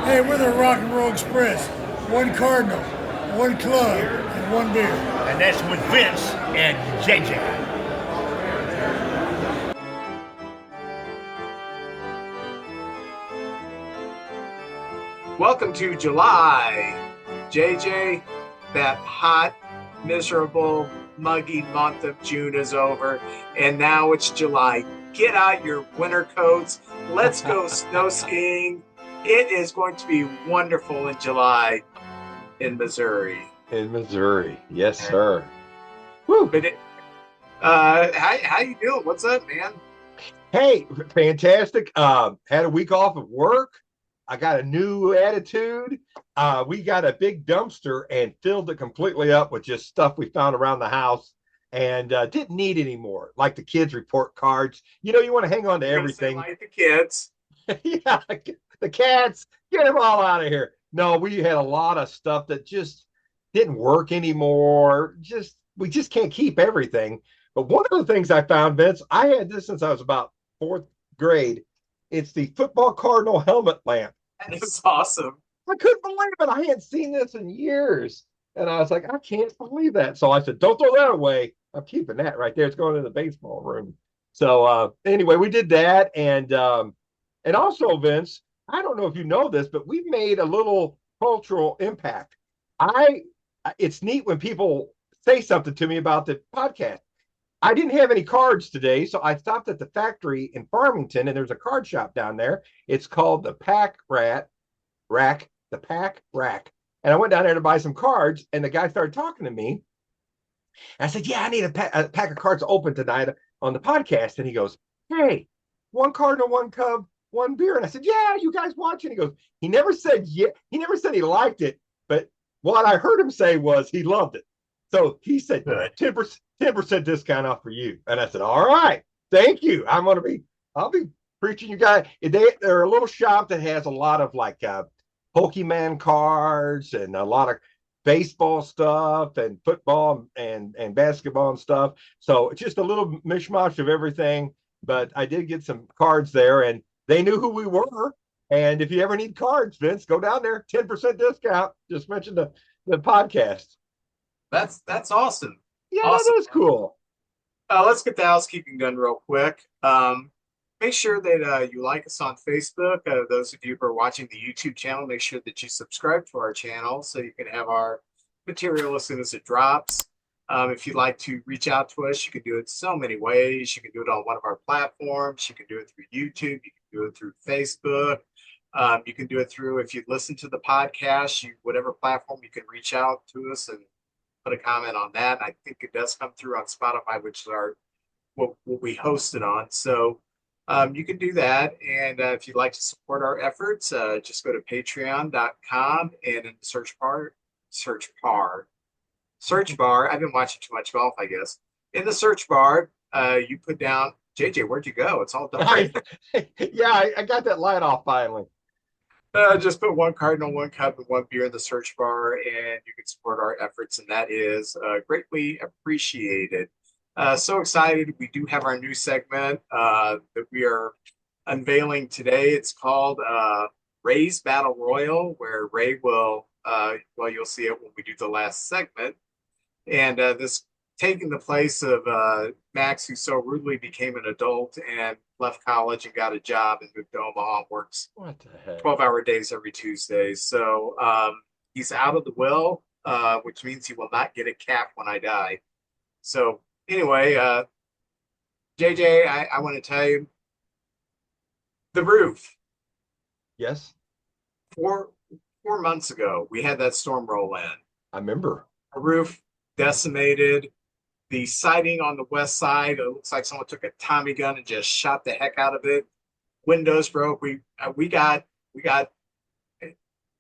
Hey, we're the Rock and Roll Express. One Cardinal, one club, and one beer. And that's with Vince and JJ. Welcome to July. JJ, that hot, miserable, muggy month of June is over, and now it's July. Get out your winter coats. Let's go snow skiing. It is going to be wonderful in July in Missouri. In Missouri, yes, sir. Woo. But how you doing? What's up, man? Hey, fantastic. Had a week off of work. I got a new attitude. We got a big dumpster and filled it completely up with just stuff we found around the house and didn't need anymore. Like the kids' report cards. You know, you want to hang on to everything. Like the kids. Yeah, the cats, get them all out of here. No, we had a lot of stuff that just didn't work anymore. We just can't keep everything. But one of the things I found, Vince, I had this since I was about fourth grade. It's the football Cardinal helmet lamp. That is awesome. I couldn't believe it. I hadn't seen this in years. And I was like, I can't believe that. So I said, don't throw that away. I'm keeping that right there. It's going in the baseball room. So anyway, we did that. And also, Vince, I don't know if you know this, but we've made a little cultural impact. It's neat when people say something to me about the podcast. I didn't have any cards today, so I stopped at the factory in Farmington, and there's a card shop down there. It's called the Pack Rack. And I went down there to buy some cards, and the guy started talking to me. And I said, yeah, I need a pack of cards open tonight on the podcast. And he goes, hey, one Cardinal, one Cub, one beer. And I said, yeah, you guys watching? He goes, he never said he never said he liked it, but what I heard him say was he loved it. So he said 10% discount off for you. And I said, all right, thank you. I'll be preaching you guys. They're a little shop that has a lot of like Pokemon cards and a lot of baseball stuff and football and basketball and stuff. So just a little mishmash of everything. But I did get some cards there and they knew who we were. And if you ever need cards, Vince, go down there, 10% discount. Just mention the podcast. That's awesome. Yeah, awesome. That is cool. Let's get the housekeeping done real quick. Make sure that you like us on Facebook. Those of you who are watching the YouTube channel, make sure that you subscribe to our channel so you can have our material as soon as it drops. If you'd like to reach out to us, you can do it so many ways. You can do it on one of our platforms. You can do it through YouTube. You can do it through Facebook. You can do it through, if you listen to the podcast, whatever platform, you can reach out to us and put a comment on that. I think it does come through on Spotify, which is what we host it on. So you can do that. And if you'd like to support our efforts, just go to patreon.com and in the search bar, I've been watching too much golf, I guess. In the search bar, you put down, JJ, where'd you go? It's all dark. I got that light off finally. Just put one Cardinal, one Cup, and one beer in the search bar, and you can support our efforts, and that is greatly appreciated. So excited. We do have our new segment that we are unveiling today. It's called Ray's Battle Royal, where Ray will, you'll see it when we do the last segment. And this taking the place of Max, who so rudely became an adult and left college and got a job and moved to Omaha and works 12-hour days every Tuesday. So he's out of the will, which means he will not get a cap when I die. So anyway, JJ, I want to tell you, the roof. Yes. 4 months ago, we had that storm roll in. I remember. A roof decimated. The siding on the west side, it looks like someone took a Tommy gun and just shot the heck out of it. Windows broke. We got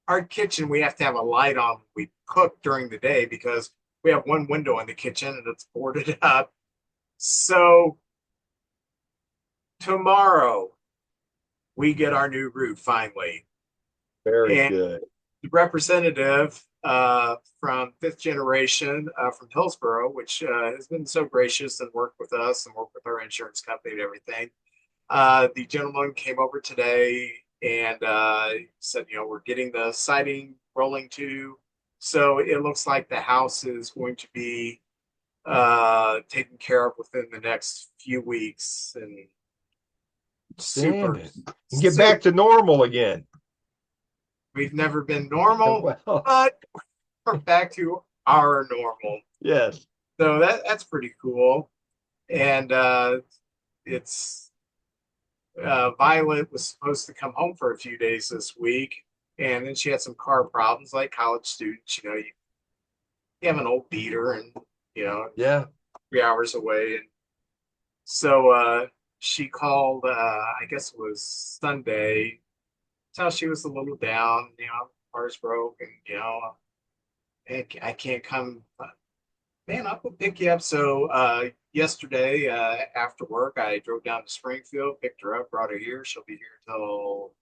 our kitchen. We have to have a light on. We cook during the day because we have one window in the kitchen and it's boarded up. So tomorrow we get our new roof finally. Very good. The representative from fifth generation from Hillsboro, which has been so gracious and worked with us and worked with our insurance company and everything. The gentleman came over today, and said, we're getting the siding rolling too. So it looks like the house is going to be taken care of within the next few weeks, and super, Standing. And get back to normal again. We've never been normal, Well, but we're back to our normal. yes. So that's pretty cool. And it's Violet was supposed to come home for a few days this week, and then she had some car problems, like college students. You have an old beater, and Yeah. 3 hours away, and so she called. I guess it was Sunday. Tell she was a little down. Car's broke, and I can't come. Man, I'll go pick you up. So yesterday after work, I drove down to Springfield, picked her up, brought her here. She'll be here till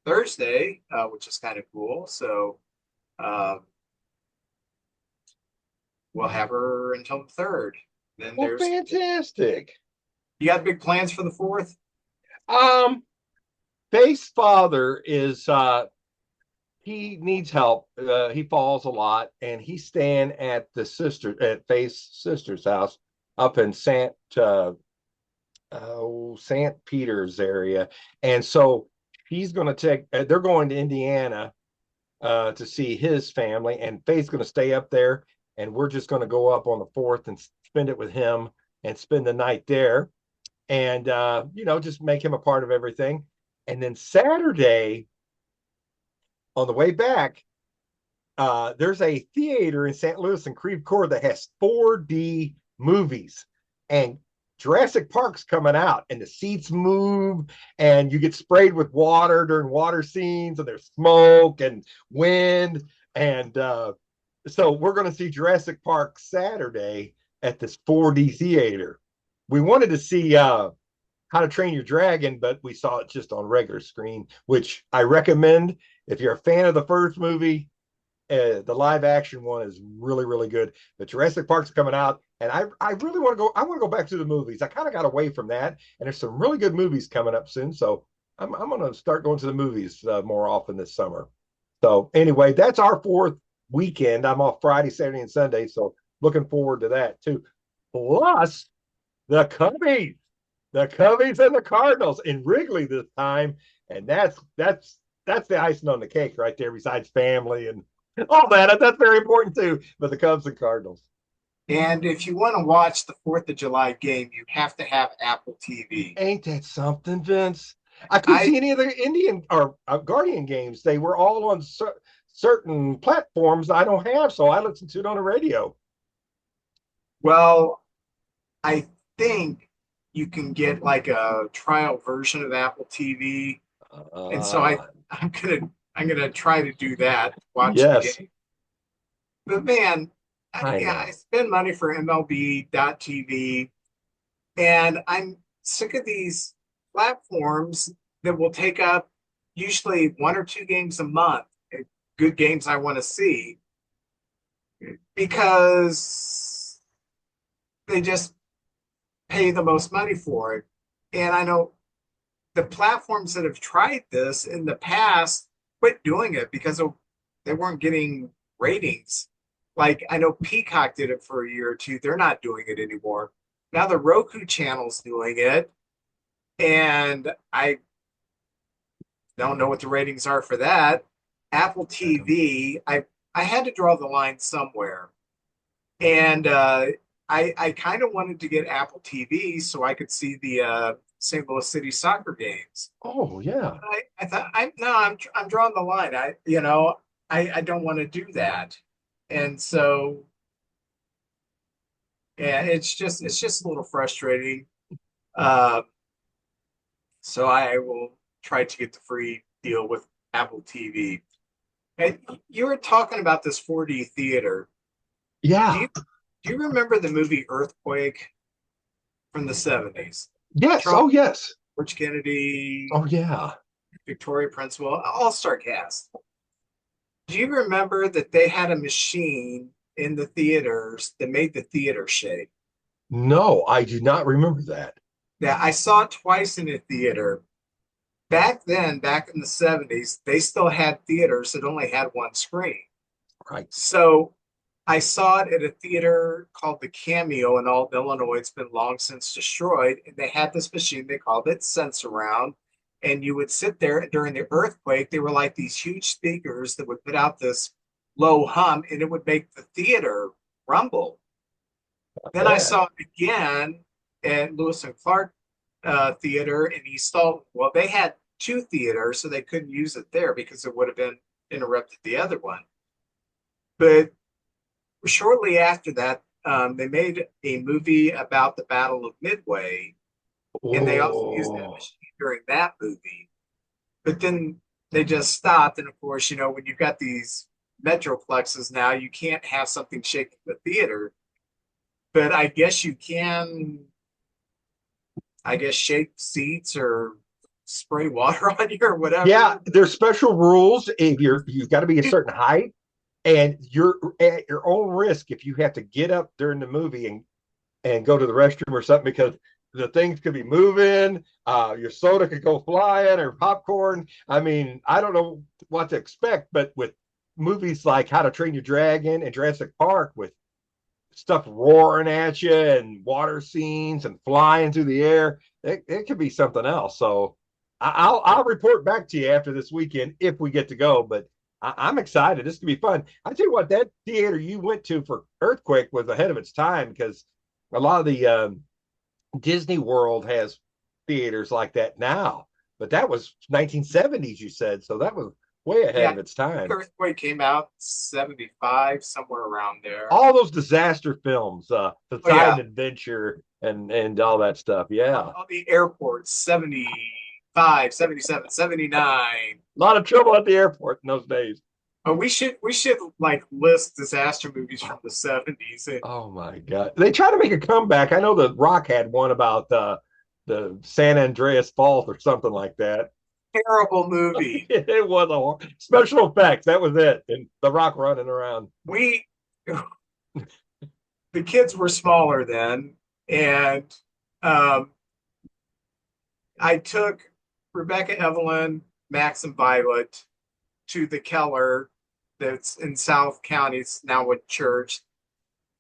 Thursday, which is kind of cool. So we'll have her until the 3rd. Then Well, fantastic. You got big plans for the 4th? Faith's father is he needs help. He falls a lot, and he's staying at Faith's sister's house up in St. Peter's area, and so he's going to take. They're going to Indiana to see his family, and Faith's going to stay up there, and we're just going to go up on the 4th and spend it with him and spend the night there, and just make him a part of everything. And then Saturday, on the way back, there's a theater in St. Louis and Creve Coeur that has 4D movies, and Jurassic Park's coming out, and the seats move, and you get sprayed with water during water scenes, and there's smoke and wind, and so we're going to see Jurassic Park Saturday at this 4D theater. We wanted to see How to Train Your Dragon, but we saw it just on regular screen, which I recommend. If you're a fan of the first movie, the live action one is really, really good. But Jurassic Park's coming out, and I really want to go. I want to go back to the movies. I kind of got away from that, and there's some really good movies coming up soon. So I'm going to start going to the movies more often this summer. So anyway, that's our 4th weekend. I'm off Friday, Saturday, and Sunday. So looking forward to that too. Plus the Cubbies. The Cubbies and the Cardinals in Wrigley this time, and that's the icing on the cake right there. Besides family and all that, that's very important too. But the Cubs and Cardinals. And if you want to watch the 4th of July game, you have to have Apple TV. Ain't that something, Vince? I couldn't see any of the Indian or Guardian games. They were all on certain platforms I don't have, so I listened to it on the radio. Well, I think you can get like a trial version of Apple TV, and so I'm gonna try to do that. Watch the game. But man, I spend money for MLB.TV, and I'm sick of these platforms that will take up usually 1 or 2 games a month, good games I want to see, because they just pay the most money for it. And I know the platforms that have tried this in the past quit doing it because they weren't getting ratings. Like, I know Peacock did it for a year or two. They're not doing it anymore. Now the Roku channel's doing it, and I don't know what the ratings are for that. Apple TV, I had to draw the line somewhere. And I kind of wanted to get Apple TV so I could see the St. Louis City soccer games. Oh yeah. I thought I'm drawing the line. I don't want to do that, and so yeah, it's just a little frustrating. So I will try to get the free deal with Apple TV. And you were talking about this 4D theater. Yeah. Do you remember the movie Earthquake from the 70s? Yes. Oh, yes. George Kennedy. Oh, yeah. Victoria Principal, all-star cast. Do you remember that they had a machine in the theaters that made the theater shake? No, I do not remember that. Yeah, I saw it twice in a theater. back then, back in the 70s, they still had theaters that only had one screen. Right. So I saw it at a theater called the Cameo in Alton, Illinois. It's been long since destroyed. And they had this machine, they called it Sense-Around. And you would sit there and during the earthquake. They were like these huge speakers that would put out this low hum and it would make the theater rumble. Then I Yeah. saw it again at Lewis and Clark Theater in East Alton. Well, they had two theaters, so they couldn't use it there because it would have been interrupted the other one. But shortly after that, they made a movie about the Battle of Midway, and they also used that Oh, machine during that movie. But then they just stopped. And of course, when you've got these metroplexes now, you can't have something shaking the theater. But I guess you can, I guess, shake seats or spray water on you or yeah. whatever. There's special rules. If you've got to be a certain height, and you're at your own risk if you have to get up during the movie and go to the restroom or something because the things could be moving. Your soda could go flying or popcorn. I mean, I don't know what to expect, but with movies like How to Train Your Dragon and Jurassic Park, with stuff roaring at you and water scenes and flying through the air, it could be something else. So I'll report back to you after this weekend if we get to go. But I'm excited. This could be fun. I tell you what, that theater you went to for Earthquake was ahead of its time because a lot of the Disney World has theaters like that now, but that was 1970s, you said, so that was way ahead Yeah, of its I think time. Earthquake came out 75, somewhere around there. All those disaster films, Oh, yeah. Poseidon Adventure, and all that stuff. Yeah, a On the airports, 75, 77, 79. lot of trouble at the airport in those days. Oh, we should like list disaster movies from the 70s. Oh my God, they try to make a comeback. I know the Rock had one about the San Andreas Fault or something like that. Terrible movie. It was a special effects. That was it, and the Rock running around. We the kids were smaller then, and um, I took Rebecca, Evelyn, Max, and Violet to the Keller that's in South County. It's now a church,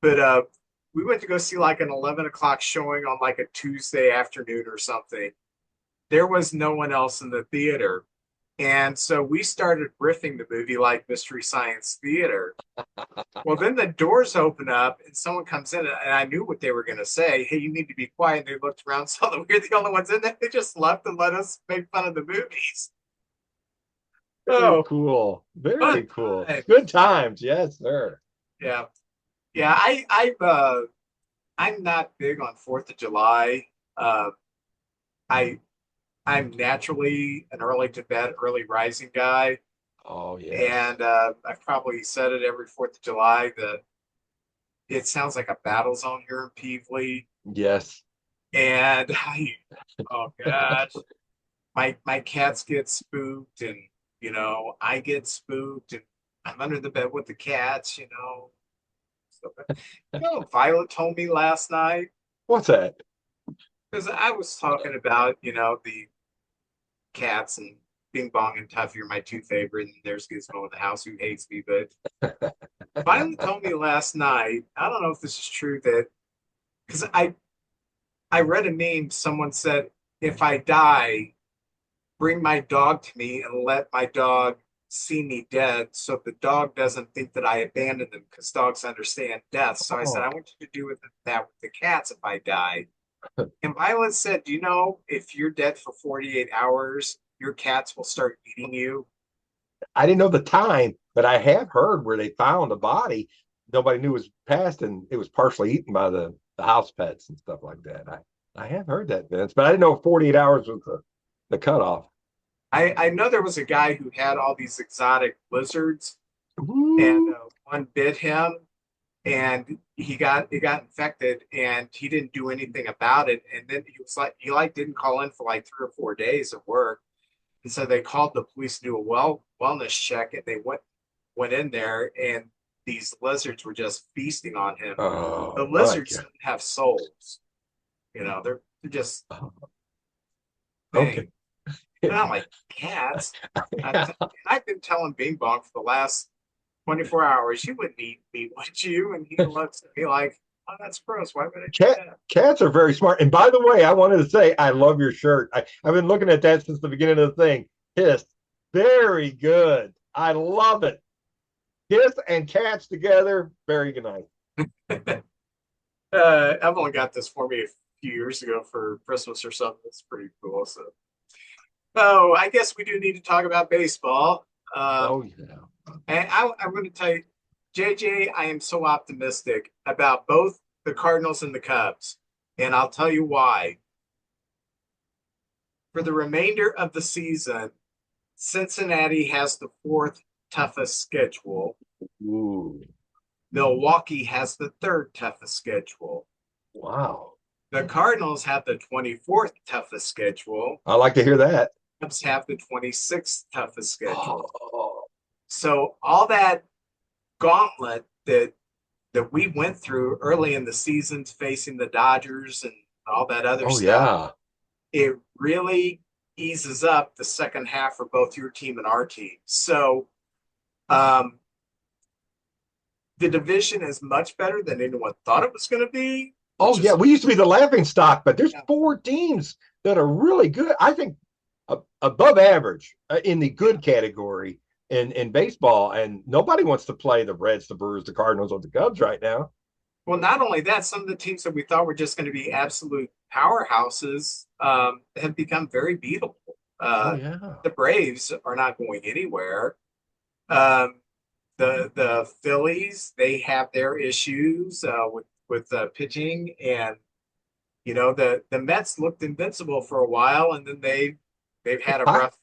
but we went to go see like an 11 o'clock showing on like a Tuesday afternoon or something. There was no one else in the theater. And so we started riffing the movie like Mystery Science Theater. Well, then the doors open up and someone comes in, and I knew what they were going to say. Hey, you need to be quiet. And they looked around, saw that we were the only ones in there. They just left and let us make fun of the movies. Very Oh, cool. Very fun cool. time. Good times. Yes, sir. Yeah. Yeah, I'm not big on Fourth of July. I I'm naturally an early to bed, early rising guy, Oh, yes. and I've probably said it every Fourth of July that it sounds like a battle zone here in Peevely, Yes. and oh gosh, my cats get spooked, and I get spooked, and I'm under the bed with the cats. So, Violet told me last night What's that? because I was talking about the cats and Bing Bong and Tuffy are my two favorite, and there's Gizmo in the house who hates me. But Violet told me last night, I don't know if this is true, that because I read a meme, someone said, if I die, bring my dog to me and let my dog see me dead so the dog doesn't think that I abandoned them because dogs understand death. So I said, I Oh, want you to do that with the cats if I die. And Violet said, do you know if you're dead for 48 hours, your cats will start eating you? I didn't know the time, but I have heard where they found a body nobody knew was passed, and it was partially eaten by the house pets and stuff like that. I have heard that, Vince, but I didn't know 48 hours was the cutoff. I know there was a guy who had all these exotic lizards, and Ooh. one bit him, and he got infected, and he didn't do anything about it. And then he didn't call in for like 3 or 4 days of work, and so they called the police to do a wellness check, and they went in there, and these lizards were just feasting on him. The Oh my lizards God. don't have souls, they're just Oh, okay. things. And I'm like, cats? Yeah. I've been telling Bing Bong for the last 24 hours, you wouldn't eat meat, would you? And he looks at me like, oh, that's gross. Why would I do that? Cats are very smart. And by the way, I wanted to say I love your shirt. I've been looking at that since the beginning of the thing. Kiss, very good. I love it. Kiss and cats together, very good night. Evelyn got this for me a few years ago for Christmas or something. It's pretty cool. So, oh, I guess we do need to talk about baseball. Oh yeah. And I'm going to tell you, JJ, I am so optimistic about both the Cardinals and the Cubs. And I'll tell you why. For the remainder of the season, Cincinnati has the fourth toughest schedule. Ooh. Milwaukee has the third toughest schedule. Wow. The Cardinals have the 24th toughest schedule. I like to hear that. Cubs have the 26th toughest schedule. Oh, So all that gauntlet that we went through early in the season facing the Dodgers and all that other oh stuff, yeah. it really eases up the second half for both your team and our team. So the division is much better than anyone thought it was going to be. Oh yeah. We used to be the laughing stock, but there's Yeah. 4 teams that are really good. I think above average in the good category in baseball, and nobody wants to play the Reds, the Brewers, the Cardinals, or the Cubs right now. Well, not only that, some of the teams that we thought were just going to be absolute powerhouses have become very beatable. Oh yeah. The Braves are not going anywhere. Um, the Phillies, they have their issues with pitching, and the Mets looked invincible for a while, and then they've had a rough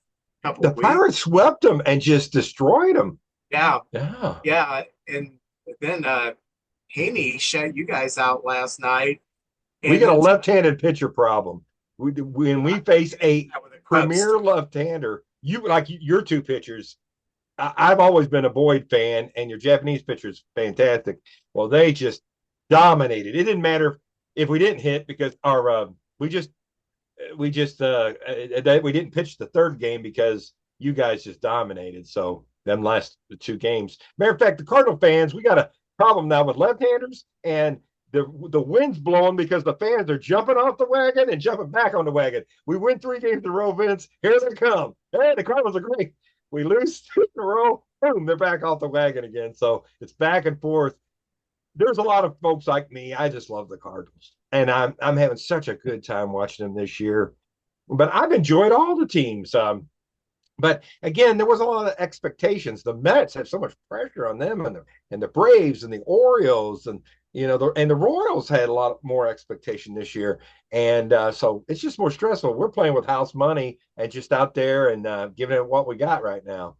couple The of weeks. Pirates swept them and just destroyed them. Yeah, Yeah. yeah, and then Haney shut you guys out last night. We And got a then left-handed pitcher problem. When we face a with the Cubs, premier left-hander, you like your 2 pitchers. I've always been a Boyd fan, and your Japanese pitcher's fantastic. Well, they just dominated. It didn't matter if we didn't hit because our we didn't pitch the third game because you guys just dominated. So them last 2 games. Matter of fact, the Cardinal fans, we got a problem now with left-handers, and the wind's blowing because the fans are jumping off the wagon and jumping back on the wagon. We win 3 games in a row, Vince. Here they come. Hey, the Cardinals are great. We lose 2 in a row. Boom, they're back off the wagon again. So it's back and forth. There's a lot of folks like me. I just love the Cardinals, and I'm having such a good time watching them this year. But I've enjoyed all the teams. But again, there was a lot of expectations. The Mets had so much pressure on them, and the Braves and the Orioles, and the Royals had a lot more expectation this year, and so it's just more stressful. We're playing with house money and just out there and giving it what we got right now.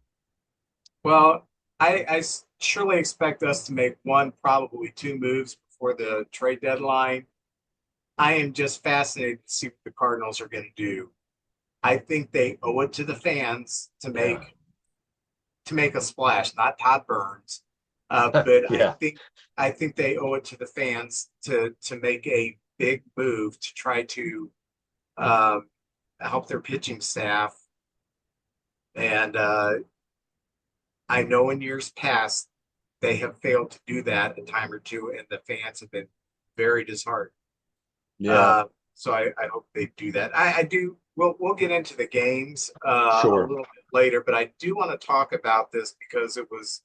well, I surely expect us to make one, probably 2 moves before the trade deadline. I am just fascinated to see what the Cardinals are going to do. I think they owe it to the fans to Yeah. make a splash, not Todd Burns, but Yeah. I think they owe it to the fans to make a big move to try to help their pitching staff. And I know in years past they have failed to do that a time or two, and the fans have been very disheartened. Yeah. So I hope they do that. I do. We'll get into the games a Sure. little bit later, but I do want to talk about this because it was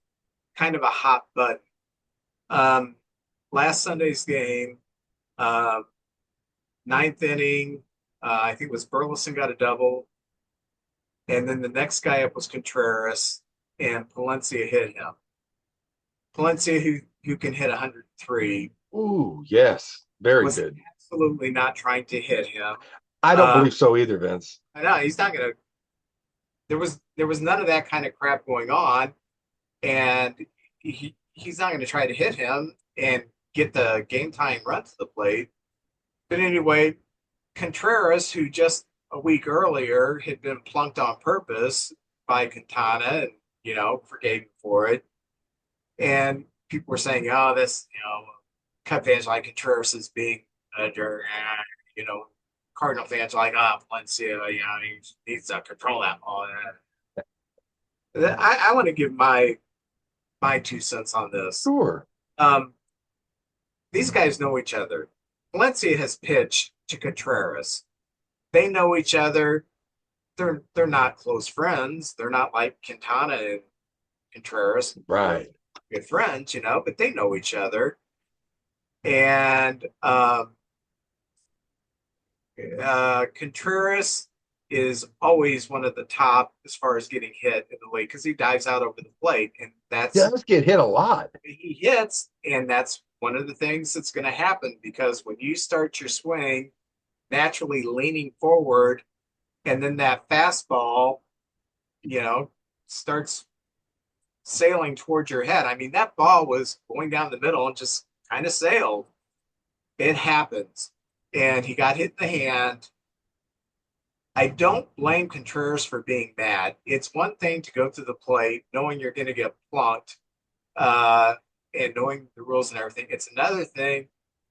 kind of a hot button. Last Sunday's game, uh, ninth inning, I think it was Burleson got a double, and then the next guy up was Contreras, and Palencia hit him. Palencia, who can hit 103, Ooh, yes. Very was good. absolutely not trying to hit him. I don't believe so either, Vince. I know he's not going to. There was none of that kind of crap going on, and he's not going to try to hit him and get the game time run to the plate. But anyway, Contreras, who just a week earlier had been plunked on purpose by Quintana, and forgave him for it, and people were saying, "Oh, this Cub fans like Contreras as being a Cardinal fans are like, oh, Valencia, he needs to control that ball. I want to give my 2 cents on this. Sure. Um, these guys know each other. Valencia has pitched to Contreras. They know each other. They're not close friends. They're not like Quintana and Contreras. Right. Good friends, but they know each other. And Contreras is always one of the top as far as getting hit in the league because he dives out over the plate, and Does get hit a lot. he hits, and that's one of the things that's going to happen because when you start your swing naturally leaning forward, and then that fastball, starts sailing towards your head. I mean, that ball was going down the middle and just kind of sailed. It happens. And he got hit in the hand. I don't blame Contreras for being mad. It's one thing to go to the plate knowing you're going to get plunked and knowing the rules and everything. It's another thing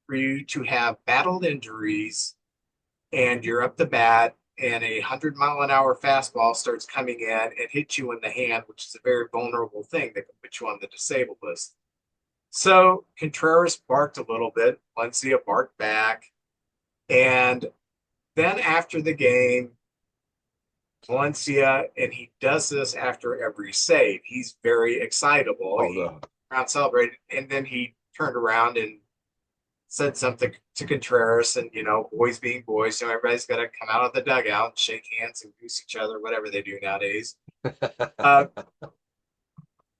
for you to have battled injuries and you're up the bat and a 100-mile-an-hour fastball starts coming in and hits you in the hand, which is a very vulnerable thing that can put you on the disabled list. So Contreras barked a little bit. Valencia barked back. And then after the game, Valencia, and he does this after every save. He's very excitable. He around celebrated, and then he turned around and said something to Contreras, and boys being boys, so everybody's got to come out of the dugout and shake hands and goose each other, whatever they do nowadays.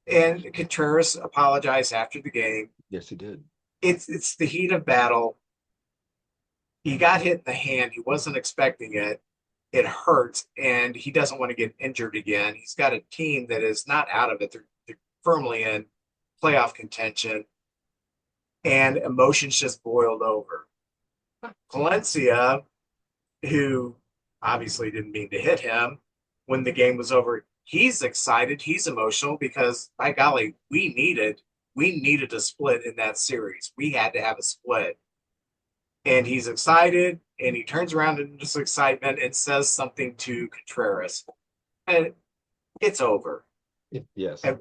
And Contreras apologized after the game. Yes, he did. It's the heat of battle. He got hit in the hand. He wasn't expecting it. It hurts, and he doesn't want to get injured again. He's got a team that is not out of it. They're firmly in playoff contention, and emotions just boiled over. Valencia, who obviously didn't mean to hit him when the game was over, he's excited. He's emotional because, by golly, we needed a split in that series. We had to have a split. And he's excited, and he turns around in this excitement and says something to Contreras. And it's over. Yes. And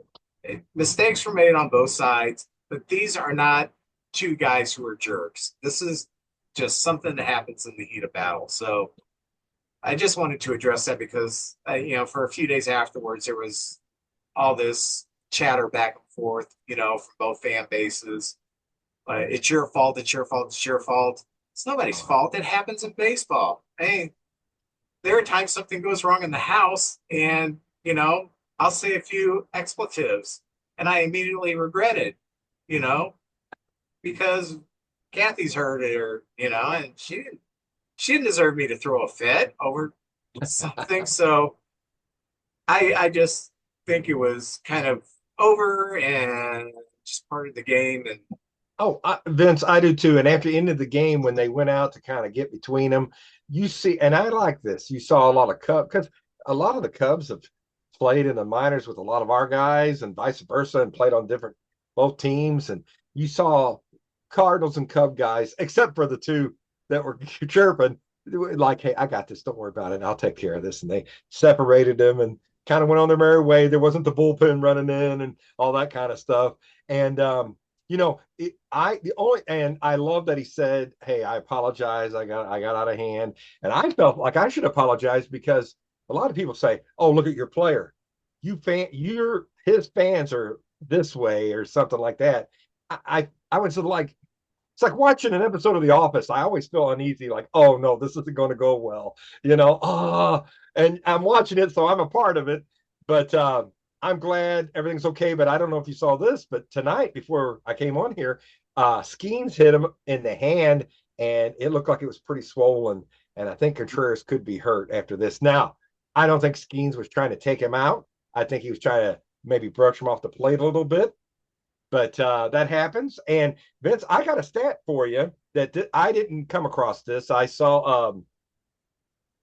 mistakes were made on both sides, but these are not two guys who are jerks. This is just something that happens in the heat of battle. So I just wanted to address that because, for a few days afterwards, there was all this chatter back and forth, from both fan bases. It's your fault. It's your fault. It's your fault. It's nobody's fault. It happens in baseball. Hey, there are times something goes wrong in the house, and I'll say a few expletives, and I immediately regret it, because Kathy's heard it, or and she didn't deserve me to throw a fit over something. So I just think it was kind of over and just part of the game. And Vince, I do too. And after the end of the game, when they went out to kind of get between them, you see, and I like this. You saw a lot of Cubs because a lot of the Cubs have played in the minors with a lot of our guys, and vice versa, and played on both teams. And you saw Cardinals and Cub guys, except for the two that were chirping, like, "Hey, I got this. Don't worry about it. I'll take care of this." And they separated them and kind of went on their merry way. There wasn't the bullpen running in and all that kind of stuff. And I love that he said, "Hey, I apologize. I got out of hand." And I felt like I should apologize because a lot of people say, "Oh, look at your player. His fans are this way," or something like that. I would sort of like, it's like watching an episode of The Office. I always feel uneasy, like, "Oh no, this isn't going to go well," and I'm watching it, so I'm a part of it. But I'm glad everything's okay. But I don't know if you saw this, but tonight before I came on here, Skeens hit him in the hand, and it looked like it was pretty swollen. And I think Contreras could be hurt after this. Now, I don't think Skeens was trying to take him out. I think he was trying to maybe brush him off the plate a little bit. But that happens. And Vince, I got a stat for you that I didn't come across this. I saw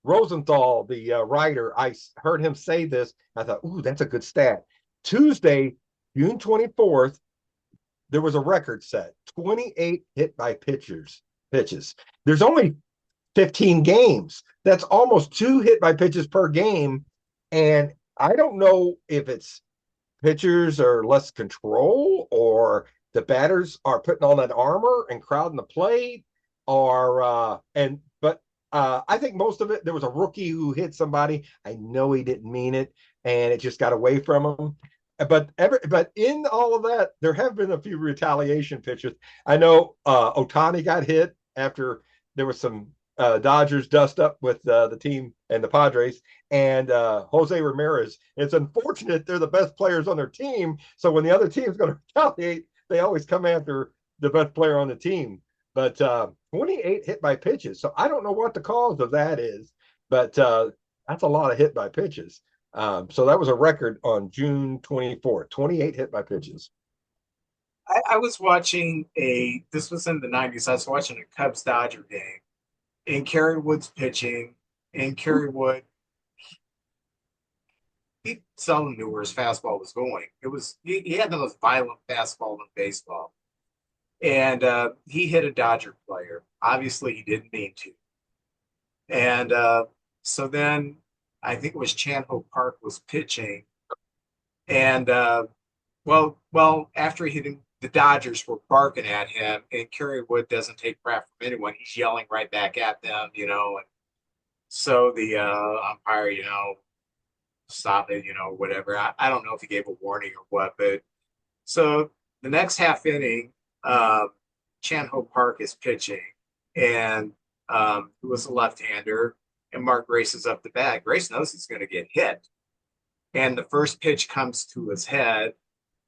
Rosenthal, the writer, I heard him say this. I thought, ooh, that's a good stat. Tuesday, June 24th, there was a record set, 28 hit by pitches. There's only 15 games. That's almost 2 hit by pitches per game. And I don't know if it's pitchers are less control or the batters are putting on that armor and crowding the plate or I think most of it there was a rookie who hit somebody. I know he didn't mean it and it just got away from him. But in all of that, there have been a few retaliation pitches. I know Otani got hit after there was some Dodgers dust up with the team and the Padres and Jose Ramirez. It's unfortunate they're the best players on their team. So when the other team's going to retaliate, they always come after the best player on the team. But 28 hit by pitches. So I don't know what the cause of that is, but that's a lot of hit by pitches. So that was a record on June 24th, 28 hit by pitches. I was watching this was in the 90s. I was watching a Cubs Dodger game, and Kerry Wood's pitching, and Kerry Wood, he seldom knew where his fastball was going. He had the most violent fastball in baseball. And he hit a Dodger player. Obviously, he didn't mean to. And so then I think it was Chan-Ho Park was pitching. And after he hit him, the Dodgers were barking at him, and Kerry Wood doesn't take crap from anyone. He's yelling right back at them, And so the umpire, stop it, whatever. I don't know if he gave a warning or what, but so the next half inning, Chan-Ho Park is pitching, and who was a left-hander, and Mark Grace is up the bat. Grace knows he's going to get hit, and the first pitch comes to his head,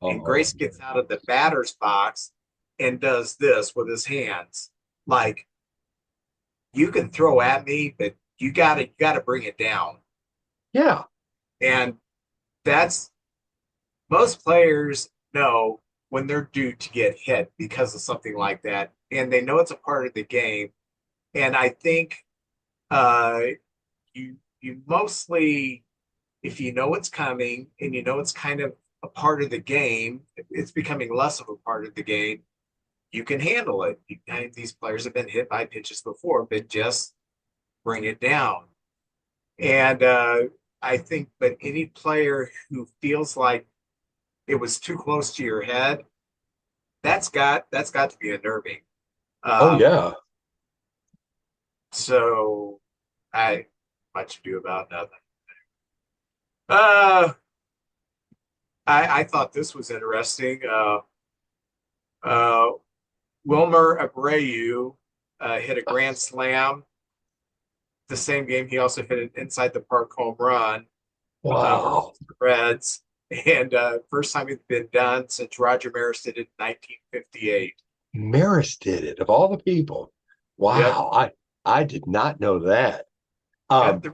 and Grace gets out of the batter's box and does this with his hands, like, you can throw at me, but you gotta bring it down. Yeah, and that's most players know when they're due to get hit because of something like that, and they know it's a part of the game. And I think you mostly, if you know it's coming and you know it's kind of a part of the game, it's becoming less of a part of the game. You can handle it. These players have been hit by pitches before, but just bring it down. And I think, but any player who feels like it was too close to your head, that's got to be unnerving. yeah. So much ado about nothing. I thought this was interesting. Wilmer Abreu hit a grand slam. The same game, he also hit an inside the park home run. Wow. The Reds. And first time it's been done since Roger Maris did it in 1958. Maris did it, of all the people. Wow. Yep. I did not know that. The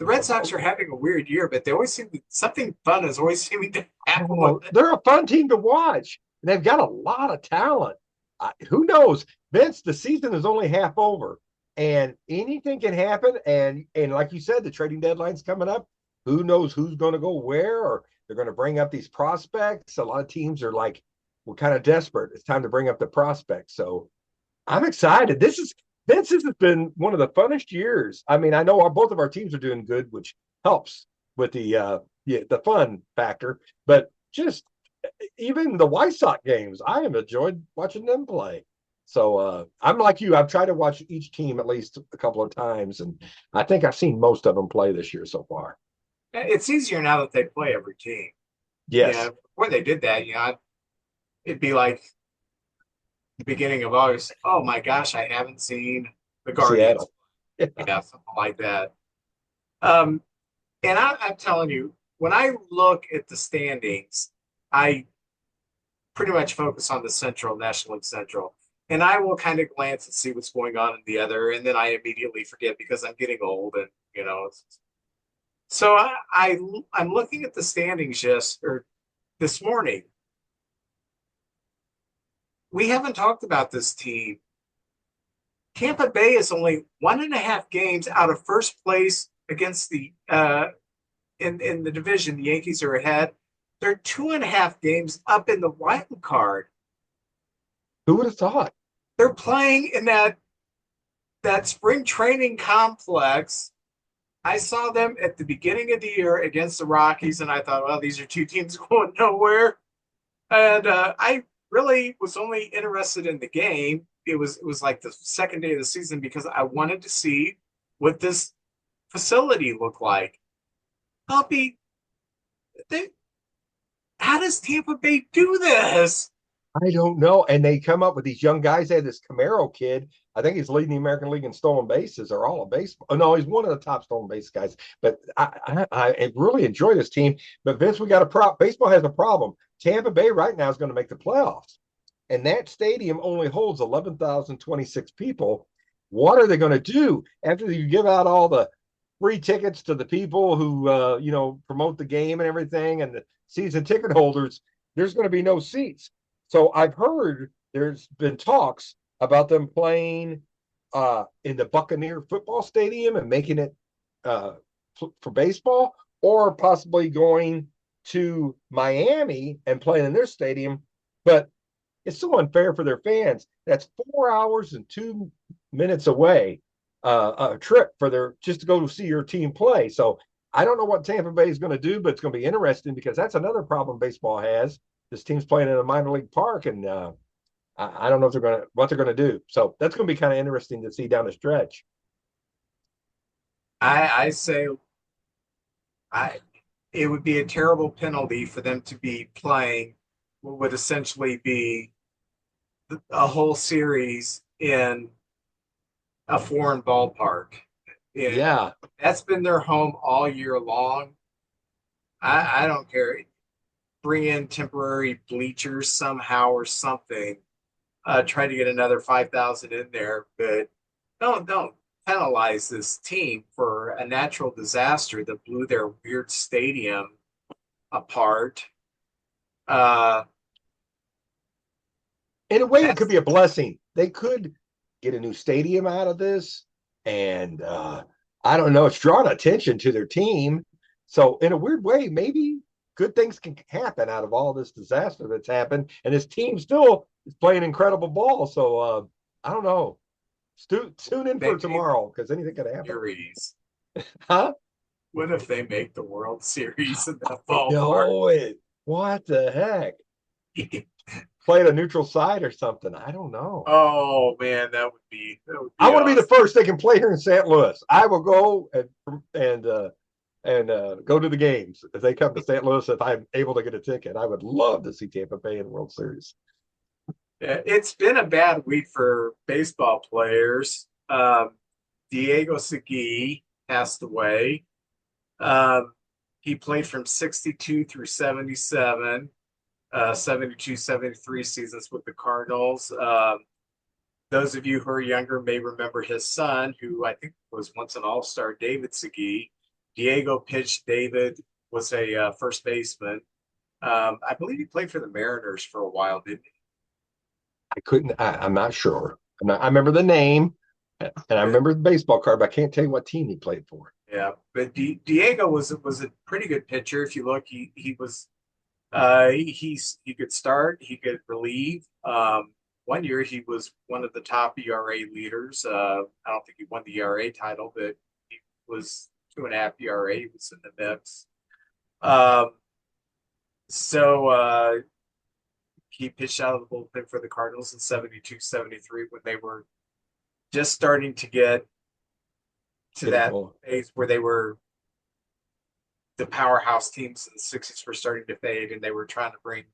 Red Sox are having a weird year, but they always seem something fun is always seeming to happen. They're a fun team to watch. They've got a lot of talent. Who knows? Vince, the season is only half over, and anything can happen. And like you said, the trading deadline's coming up. Who knows who's going to go where, or they're going to bring up these prospects. A lot of teams are like, we're kind of desperate. It's time to bring up the prospects. So I'm excited. Vince has been one of the funnest years. I mean, I know both of our teams are doing good, which helps with the fun factor. But just even the White Sox games, I have enjoyed watching them play. So I'm like you. I've tried to watch each team at least a couple of times, and I think I've seen most of them play this year so far. It's easier now that they play every team. Yes. Yeah, before they did that, it'd be like the beginning of August. Oh my gosh, I haven't seen the Guardians. Yeah, something like that. And I'm telling you, when I look at the standings, I pretty much focus on the National League Central. And I will kind of glance and see what's going on in the other, and then I immediately forget because I'm getting old, and so I'm looking at the standings this morning. We haven't talked about this team. Tampa Bay is only 1.5 games out of first place against the in the division. The Yankees are ahead. They're 2.5 games up in the wild card. Who would have thought? They're playing in that that spring training complex, I saw them at the beginning of the year against the Rockies, and I thought, well, these are two teams going nowhere. And I really was only interested in the game. It was like the second day of the season because I wanted to see what this facility looked like. Puppy, they, how does Tampa Bay do this? I don't know. And they come up with these young guys. They had this Camaro kid. I think he's leading the American League in stolen bases or all of baseball. Oh, no, he's one of the top stolen base guys. But I really enjoy this team. But Vince, we got a problem. Baseball has a problem. Tampa Bay right now is going to make the playoffs. And that stadium only holds 11,026 people. What are they going to do after you give out all the free tickets to the people who promote the game and everything and the season ticket holders? There's going to be no seats. So I've heard there's been talks about them playing in the Buccaneer football stadium and making it for baseball, or possibly going to Miami and playing in their stadium. But it's so unfair for their fans. That's 4 hours and 2 minutes away, a trip for their just to go to see your team play. So I don't know what Tampa Bay is going to do, but it's going to be interesting because that's another problem baseball has. This team's playing in a minor league park, and I don't know if what they're going to do. So that's going to be kind of interesting to see down the stretch. I say I it would be a terrible penalty for them to be playing what would essentially be a whole series in a foreign ballpark. It, Yeah, that's been their home all year long. I don't care. Bring in temporary bleachers somehow or something. Try to get another 5,000 in there, but don't penalize this team for a natural disaster that blew their weird stadium apart. Uh, in a way, it could that's be a blessing. They could get a new stadium out of this, and I don't know. It's drawn attention to their team. So, in a weird way, maybe good things can happen out of all this disaster that's happened, and his team still is playing incredible ball. So, I don't know. Tune in they for made tomorrow because anything could happen. series. Huh? What if they make the World Series in that I ballpark? know it. What the heck? Played a neutral side or something. I don't know. Oh man, that would I be want to be the awesome. first they can play here in St. Louis. I will go and go to the games if they come to St. Louis. If I'm able to get a ticket, I would love to see Tampa Bay in the World Series. Yeah, it's been a bad week for baseball players. Diego Segui passed away. Um, he played from 62 through 77, 72, 73 seasons with the Cardinals. Those of you who are younger may remember his son, who I think was once an all-star, David Segui. Diego pitched. David was a first baseman. I believe he played for the Mariners for a while, didn't he? I couldn't. I'm not sure. I remember the name and I But, remember the baseball card, but I can't tell you what team he played for. yeah, but Diego was a pretty good pitcher. If you look, he was he could start, he could relieve. One year he was one of the top ERA leaders. I don't think he won the ERA title, but he was 2.5 ERA. He was in the mix. Um, so he pitched out of the bullpen for the Cardinals in 72, 73 when they were just starting to get to Getting that old. phase where they were the powerhouse teams in the 60s were starting to fade and they were trying to bring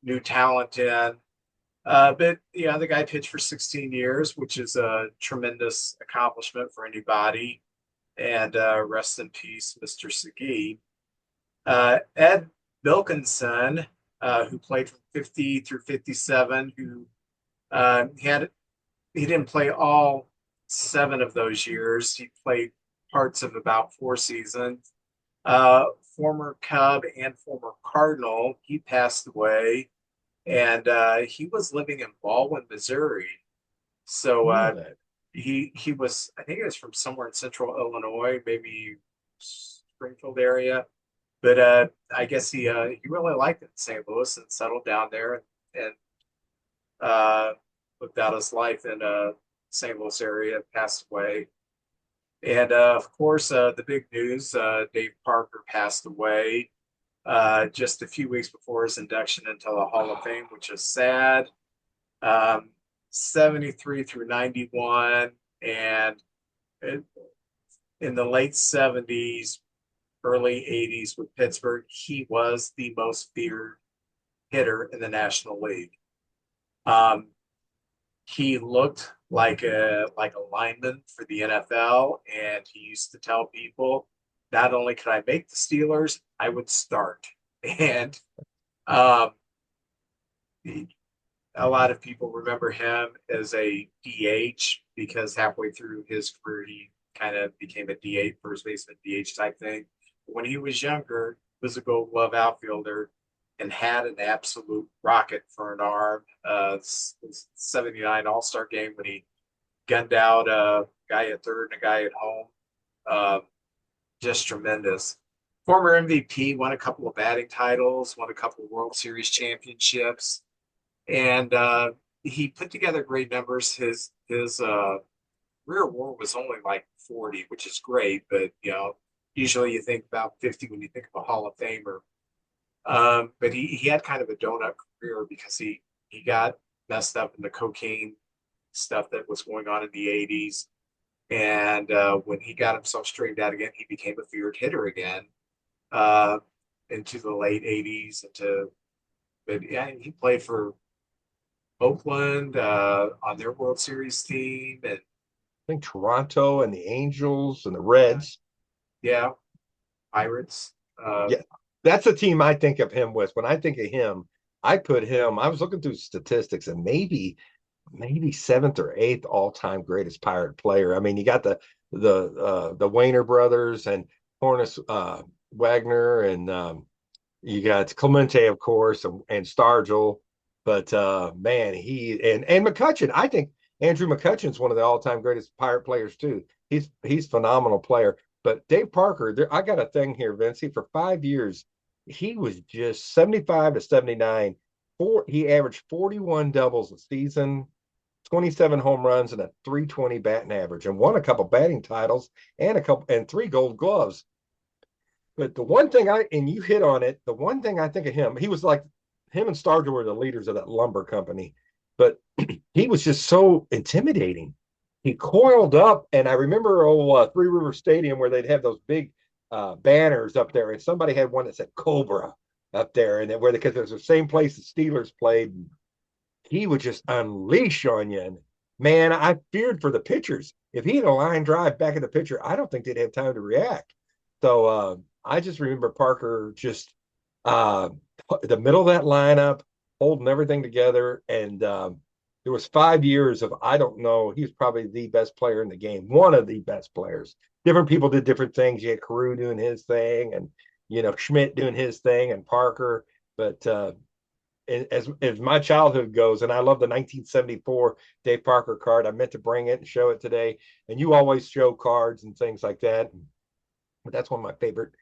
new talent in. But yeah, the guy pitched for 16 years, which is a tremendous accomplishment for anybody. And rest in peace, Mr. Segui. Ed Wilkinson, who played from 50 through 57, who he didn't play all 7 of those years. He played parts of about 4 seasons. Uh, Former Cub and former Cardinal, he passed away, and he was living in Baldwin, Missouri. So he was, I think he was from somewhere in central Illinois, maybe Springfield area. But I guess he really liked it in St. Louis and settled down there and lived out his life in St. Louis area, passed away. And of course, the big news, Dave Parker passed away just a few weeks before his induction into the Hall of Fame, which is sad. Um, 73 through 91. And it, in the late 70s, early 80s with Pittsburgh, he was the most feared hitter in the National League. Um, he looked like a lineman for the NFL, and he used to tell people, not only could I make the Steelers, I would start. And um, a lot of people remember him as a DH because halfway through his career, he kind of became a DH, first baseman DH type thing. When he was younger, he was a Gold Glove outfielder and had an absolute rocket for an arm. 79 All-Star game when he gunned out a guy at third and a guy at home. Uh, just tremendous. Former MVP, won a couple of batting titles, won a couple of World Series championships, and he put together great numbers. His rear WAR was only like 40, which is great, but usually you think about 50 when you think of a Hall of Famer. But he had kind of a donut career because he got messed up in the cocaine stuff that was going on in the 80s. And when he got himself straightened out again, he became a feared hitter again uh, into the late 80s. But yeah, he played for Oakland on their World Series team. And I think Toronto and the Angels and the Reds. Yeah, Pirates. Yeah, that's a team I think of him with. When I think of him, I put him. I was looking through statistics, and maybe seventh or eighth all-time greatest Pirate player. I mean, you got the Wayner brothers and Hornus Wagner, and you got Clemente, of course, and Stargell. But man, he and McCutchen. I think Andrew McCutchen's one of the all-time greatest Pirate players too. He's phenomenal player. But Dave Parker, I got a thing here, Vince. For 5 years, he was just 75 to 79. He averaged 41 doubles a season, 27 home runs, and a 320 batting average, and won a couple batting titles and 3 Gold Gloves. But the one thing you hit on it, the one thing I think of him, he was like him and Stargell were the leaders of that lumber company, but he was just so intimidating. He coiled up, and I remember Three River Stadium where they'd have those big banners up there, and somebody had one that said Cobra up there, and because it was the same place the Steelers played. He would just unleash on you. And man, I feared for the pitchers. If he had a line drive back in the pitcher, I don't think they'd have time to react. So I just remember Parker just the middle of that lineup, holding everything together. And there was 5 years of, I don't know, he was probably the best player in the game, one of the best players. Different people did different things. You had Carew doing his thing, and Schmidt doing his thing, and Parker. But as my childhood goes, and I love the 1974 Dave Parker card. I meant to bring it and show it today. And you always show cards and things like that. But that's one of my favorite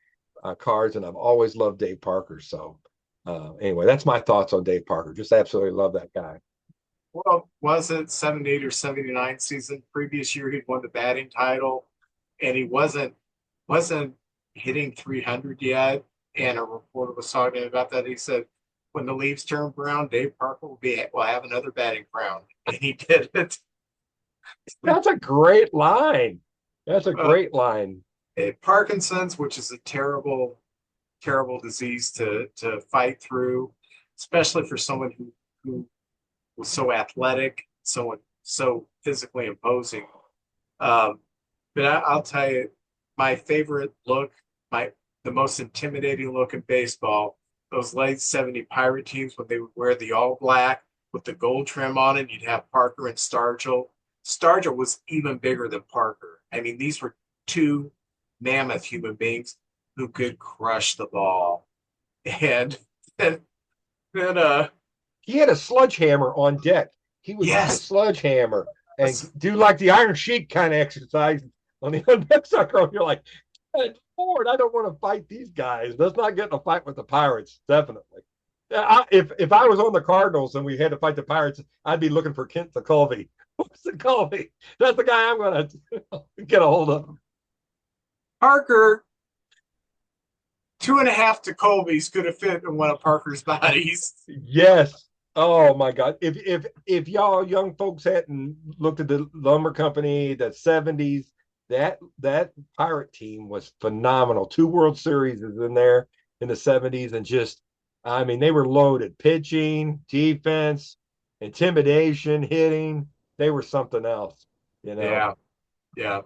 cards, and I've always loved Dave Parker. So anyway, that's my thoughts on Dave Parker. Just absolutely love that guy. Well, was it 78 or 79 season? Previous year, he'd won the batting title, and he wasn't hitting 300 yet. And a reporter was talking about that. He said, when the leaves turn brown, Dave Parker will have another batting crown. And he did it. That's a great line. That's a great line. Parkinson's, which is a terrible, terrible disease to fight through, especially for someone who was so athletic, so physically imposing. But I'll tell you, my favorite look, the most intimidating look in baseball, those late 70 Pirate teams when they would wear the all black with the gold trim on it. You'd have Parker and Stargell. Stargell was even bigger than Parker. I mean, these were two mammoth human beings who could crush the ball. And then he had a sledgehammer on deck. He would use a sledgehammer and do like the Iron Sheik kind of exercise on the unveil sucker. You're like, Lord, I don't want to fight these guys. Let's not get in a fight with the Pirates. Definitely. If I was on the Cardinals and we had to fight the Pirates, I'd be looking for Kent McCulvey What's it called? That's the guy I'm going to get a hold of. Parker, 2.5 Tacobys could have fit in one of Parker's bodies. Yes. Oh my God. If y'all young folks hadn't looked at the lumber company, the 70s, that pirate team was phenomenal. Two World Series is in there in the 70s, and just I mean, they were loaded. Pitching, defense, intimidation, hitting. They were something else, you know. Yeah, yeah.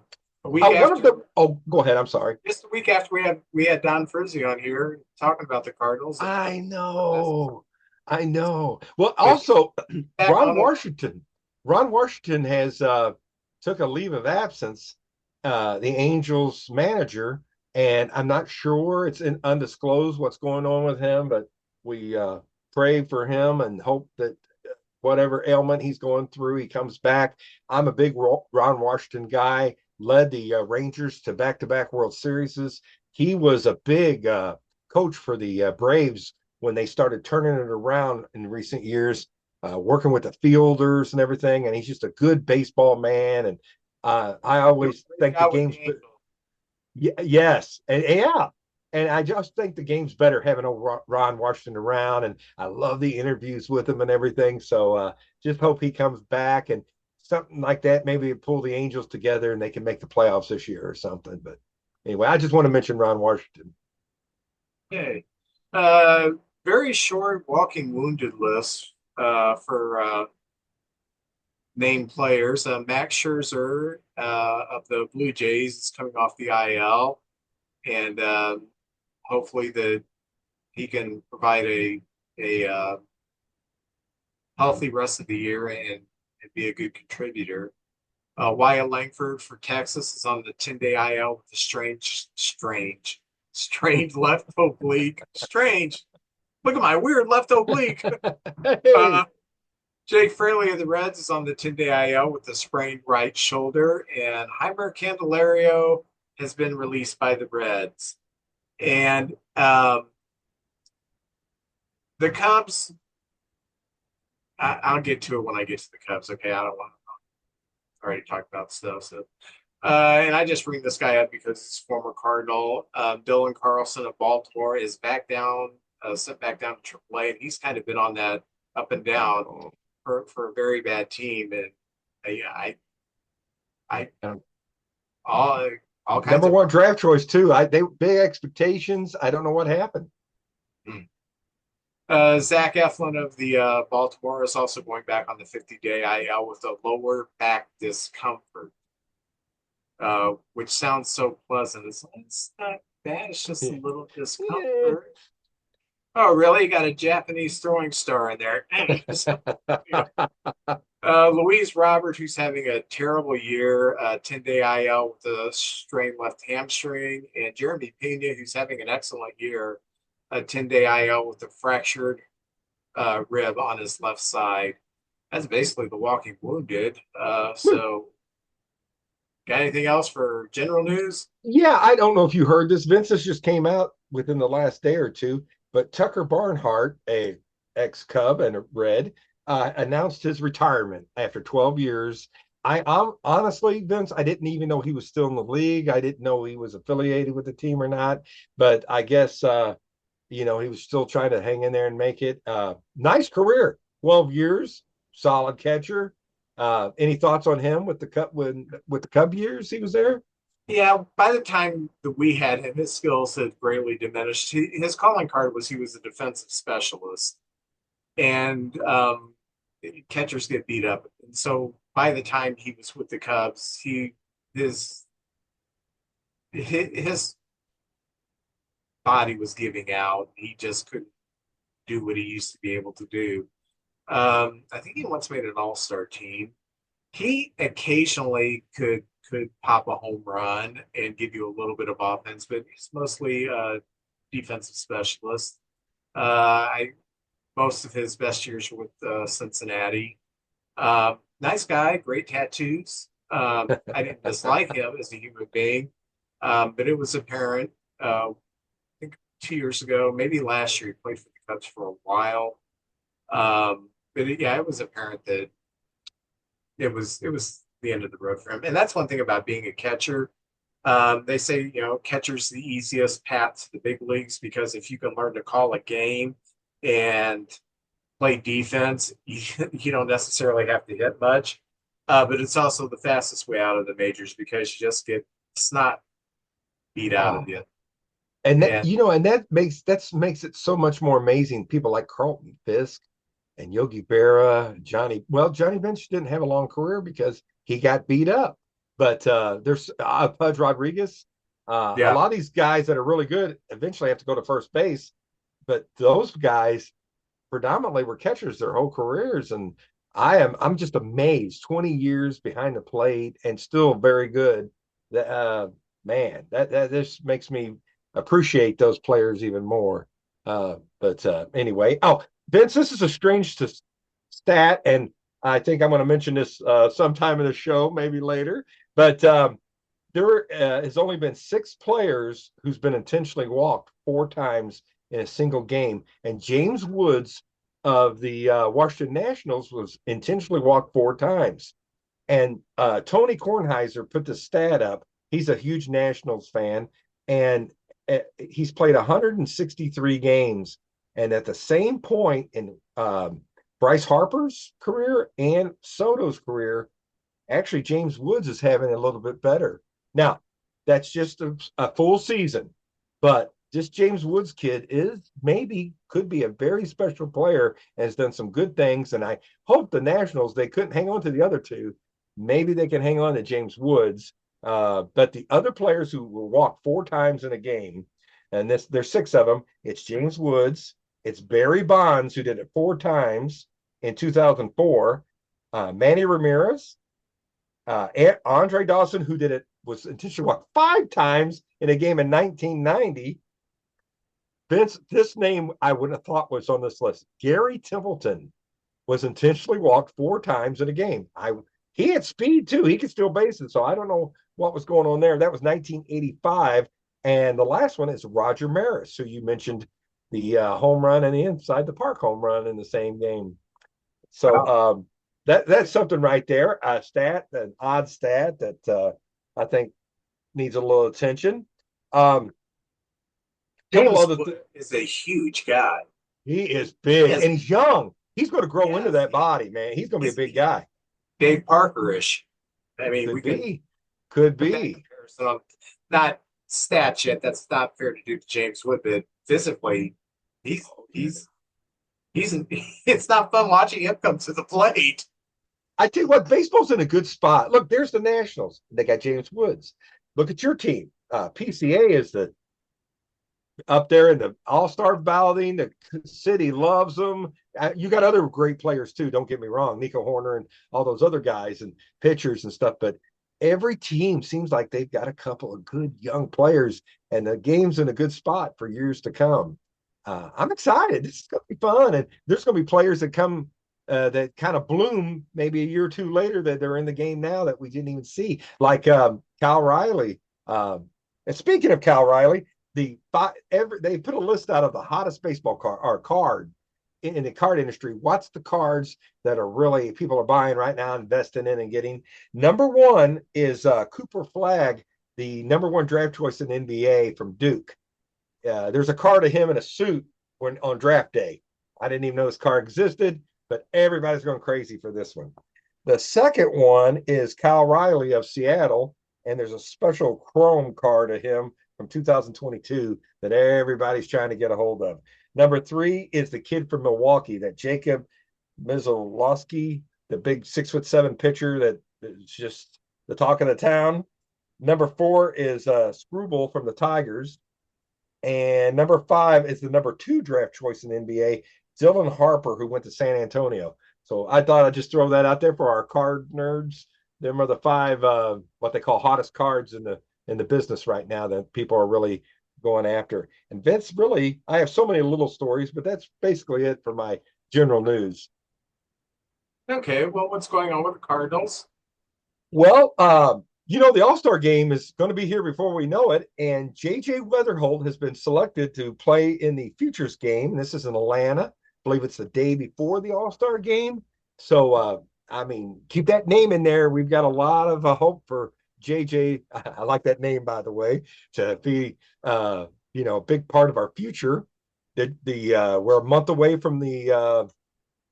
A week One of after, the go ahead, I'm sorry. just a week after we had Don Frizzy on here talking about the Cardinals. And I know. I know. Well, with also back Ron on it, Washington. Ron Washington has took a leave of absence, the Angels manager, and I'm not sure it's undisclosed what's going on with him, but we pray for him and hope that whatever ailment he's going through, he comes back. I'm a big Ron Washington guy, led the Rangers to back-to-back World Series. He was a big coach for the Braves when they started turning it around in recent years, working with the fielders and everything. And he's just a good baseball man. And I always think the game's yes, and yeah. And I just think the game's better having old Ron Washington around, and I love the interviews with him and everything. So just hope he comes back and something like that. Maybe pull the Angels together and they can make the playoffs this year or something. But anyway, I just want to mention Ron Washington. Okay. Very short walking wounded list for named players. Max Scherzer of the Blue Jays is coming off the IL, and hopefully that he can provide a healthy rest of the year and be a good contributor. Wyatt Langford for Texas is on the 10-day IL with a strange left oblique. Strange. Look at my weird left oblique. Hey. Jake Fraley of the Reds is on the 10-day IL with a sprained right shoulder, and Heimer Candelario has been released by the Reds. And the Cubs, I'll get to it when I get to the Cubs. Okay, I don't want to already talk about stuff. So, and I just bring this guy up because he's former Cardinal. Dylan Carlson of Baltimore is back down, sent back down to AAA, and he's kind of been on that up and down for a very bad team. And I all kinds Number of one draft choice too. They big expectations. I don't know what happened. Zach Eflin of the Baltimore is also going back on the 50-day IL with a lower back discomfort, which sounds so pleasant. It's not bad. It's just a little discomfort. Oh, really? You got a Japanese throwing star in there. Louise Robert, who's having a terrible year, 10-day IL with a strained left hamstring, and Jeremy Pena, who's having an excellent year, a 10-day IL with a fractured rib on his left side. That's basically the walking wounded. So, got anything else for general news? Yeah, I don't know if you heard this. Vince, this just came out within the last day or two, but Tucker Barnhart, a ex-Cub and a Red, announced his retirement after 12 years. I'm honestly, Vince, I didn't even know he was still in the league. I didn't know he was affiliated with the team or not, but I guess he was still trying to hang in there and make it. Nice career, 12 years, solid catcher. Any thoughts on him with the Cub years he was there? Yeah, by the time that we had him, his skills had greatly diminished. His calling card was he was a defensive specialist, and catchers get beat up. And so by the time he was with the Cubs, his body was giving out. He just couldn't do what he used to be able to do. I think he once made an all-star team. He occasionally could pop a home run and give you a little bit of offense, but he's mostly a defensive specialist. Most of his best years were with Cincinnati. Nice guy, great tattoos. I didn't dislike him as a human being, but it was apparent. I think 2 years ago, maybe last year, he played for the Cubs for a while. But yeah, it was apparent that it was the end of the road for him. And that's one thing about being a catcher. They say, catcher's the easiest path to the big leagues because if you can learn to call a game and play defense, you don't necessarily have to hit much. But it's also the fastest way out of the majors because you just get snot beat out of Oh. you. And that And and that makes it so much more amazing. People like Carlton Fisk and Yogi Berra, Johnny Bench didn't have a long career because he got beat up. But there's Pudge Rodriguez. A yeah, lot of these guys that are really good eventually have to go to first base. But those guys predominantly were catchers their whole careers. And I'm just amazed. 20 years behind the plate and still very good. That man, that this makes me appreciate those players even more. But anyway, oh, Vince, this is a strange stat, and I think I'm going to mention this sometime in the show, maybe later. But there has only been 6 players who's been intentionally walked 4 times in a single game, and James Woods of the Washington Nationals was intentionally walked 4 times. And Tony Kornheiser put the stat up. He's a huge Nationals fan, and he's played 163 games. And at the same point in Bryce Harper's career and Soto's career, actually James Woods is having a little bit better. Now, that's just a full season, but this James Woods kid could be a very special player and has done some good things. And I hope the Nationals, they couldn't hang on to the other 2. Maybe they can hang on to James Woods. But the other players who will walk 4 times in a game, and there's 6 of them, it's James Woods, it's Barry Bonds, who did it 4 times in 2004, Manny Ramirez, Andre Dawson, who was intentionally walked 5 times in a game in 1990. Vince, this name I wouldn't have thought was on this list. Gary Templeton was intentionally walked 4 times in a game. He had speed too. He could steal bases. So I don't know what was going on there. That was 1985. And the last one is Roger Maris, who you mentioned the home run and the inside the park home run in the same game. So that's something right there. An odd stat that I think needs a little attention. Couple James other Wood is a huge guy. He is He big has, and he's young. He's going to grow into yes, that body, man. He's going to be he's a big guy. Dave Parker-ish. I mean, Could we can be. Could put that be. comparison on. Not stats yet. That's not fair to do to James Wood, but physically, he's he's he's. It's not fun watching him come to the plate. I tell you what, baseball's in a good spot. Look, there's the Nationals. They got James Woods. Look at your team. PCA is up there in the all-star balloting. The city loves them. You got other great players too. Don't get me wrong, Nico Horner and all those other guys and pitchers and stuff. But every team seems like they've got a couple of good young players, and the game's in a good spot for years to come. I'm excited. This is going to be fun, and there's going to be players that come that kind of bloom maybe a year or 2 later that they're in the game now that we didn't even see, like Cal Riley. And speaking of Cal Riley, they put a list out of the hottest baseball card in the card industry. What's the cards that are really people are buying right now, investing in and getting? Number 1 is Cooper Flagg, the number 1 draft choice in NBA from Duke. There's a card of him in a suit on draft day. I didn't even know this card existed, but everybody's going crazy for this one. The second one is Kyle Riley of Seattle, and there's a special chrome card of him from 2022 that everybody's trying to get a hold of. Number 3 is the kid from Milwaukee, that Jacob Mizolowski, the big 6'7" pitcher that is just the talk of the town. Number 4 is Struble from the Tigers. And number 5 is the number 2 draft choice in the NBA, Dylan Harper, who went to San Antonio. So I thought I'd just throw that out there for our card nerds. Them are the 5 what they call hottest cards in the business right now that people are really going after. And Vince, really, I have so many little stories, but that's basically it for my general news. Okay, well, what's going on with the Cardinals? Well, the All-Star game is going to be here before we know it, and J.J. Weatherholt has been selected to play in the Futures game. This is in Atlanta. I believe it's the day before the All-Star game. So I mean, keep that name in there. We've got a lot of hope for JJ. I like that name, by the way, to be a big part of our future. The we're a month away from the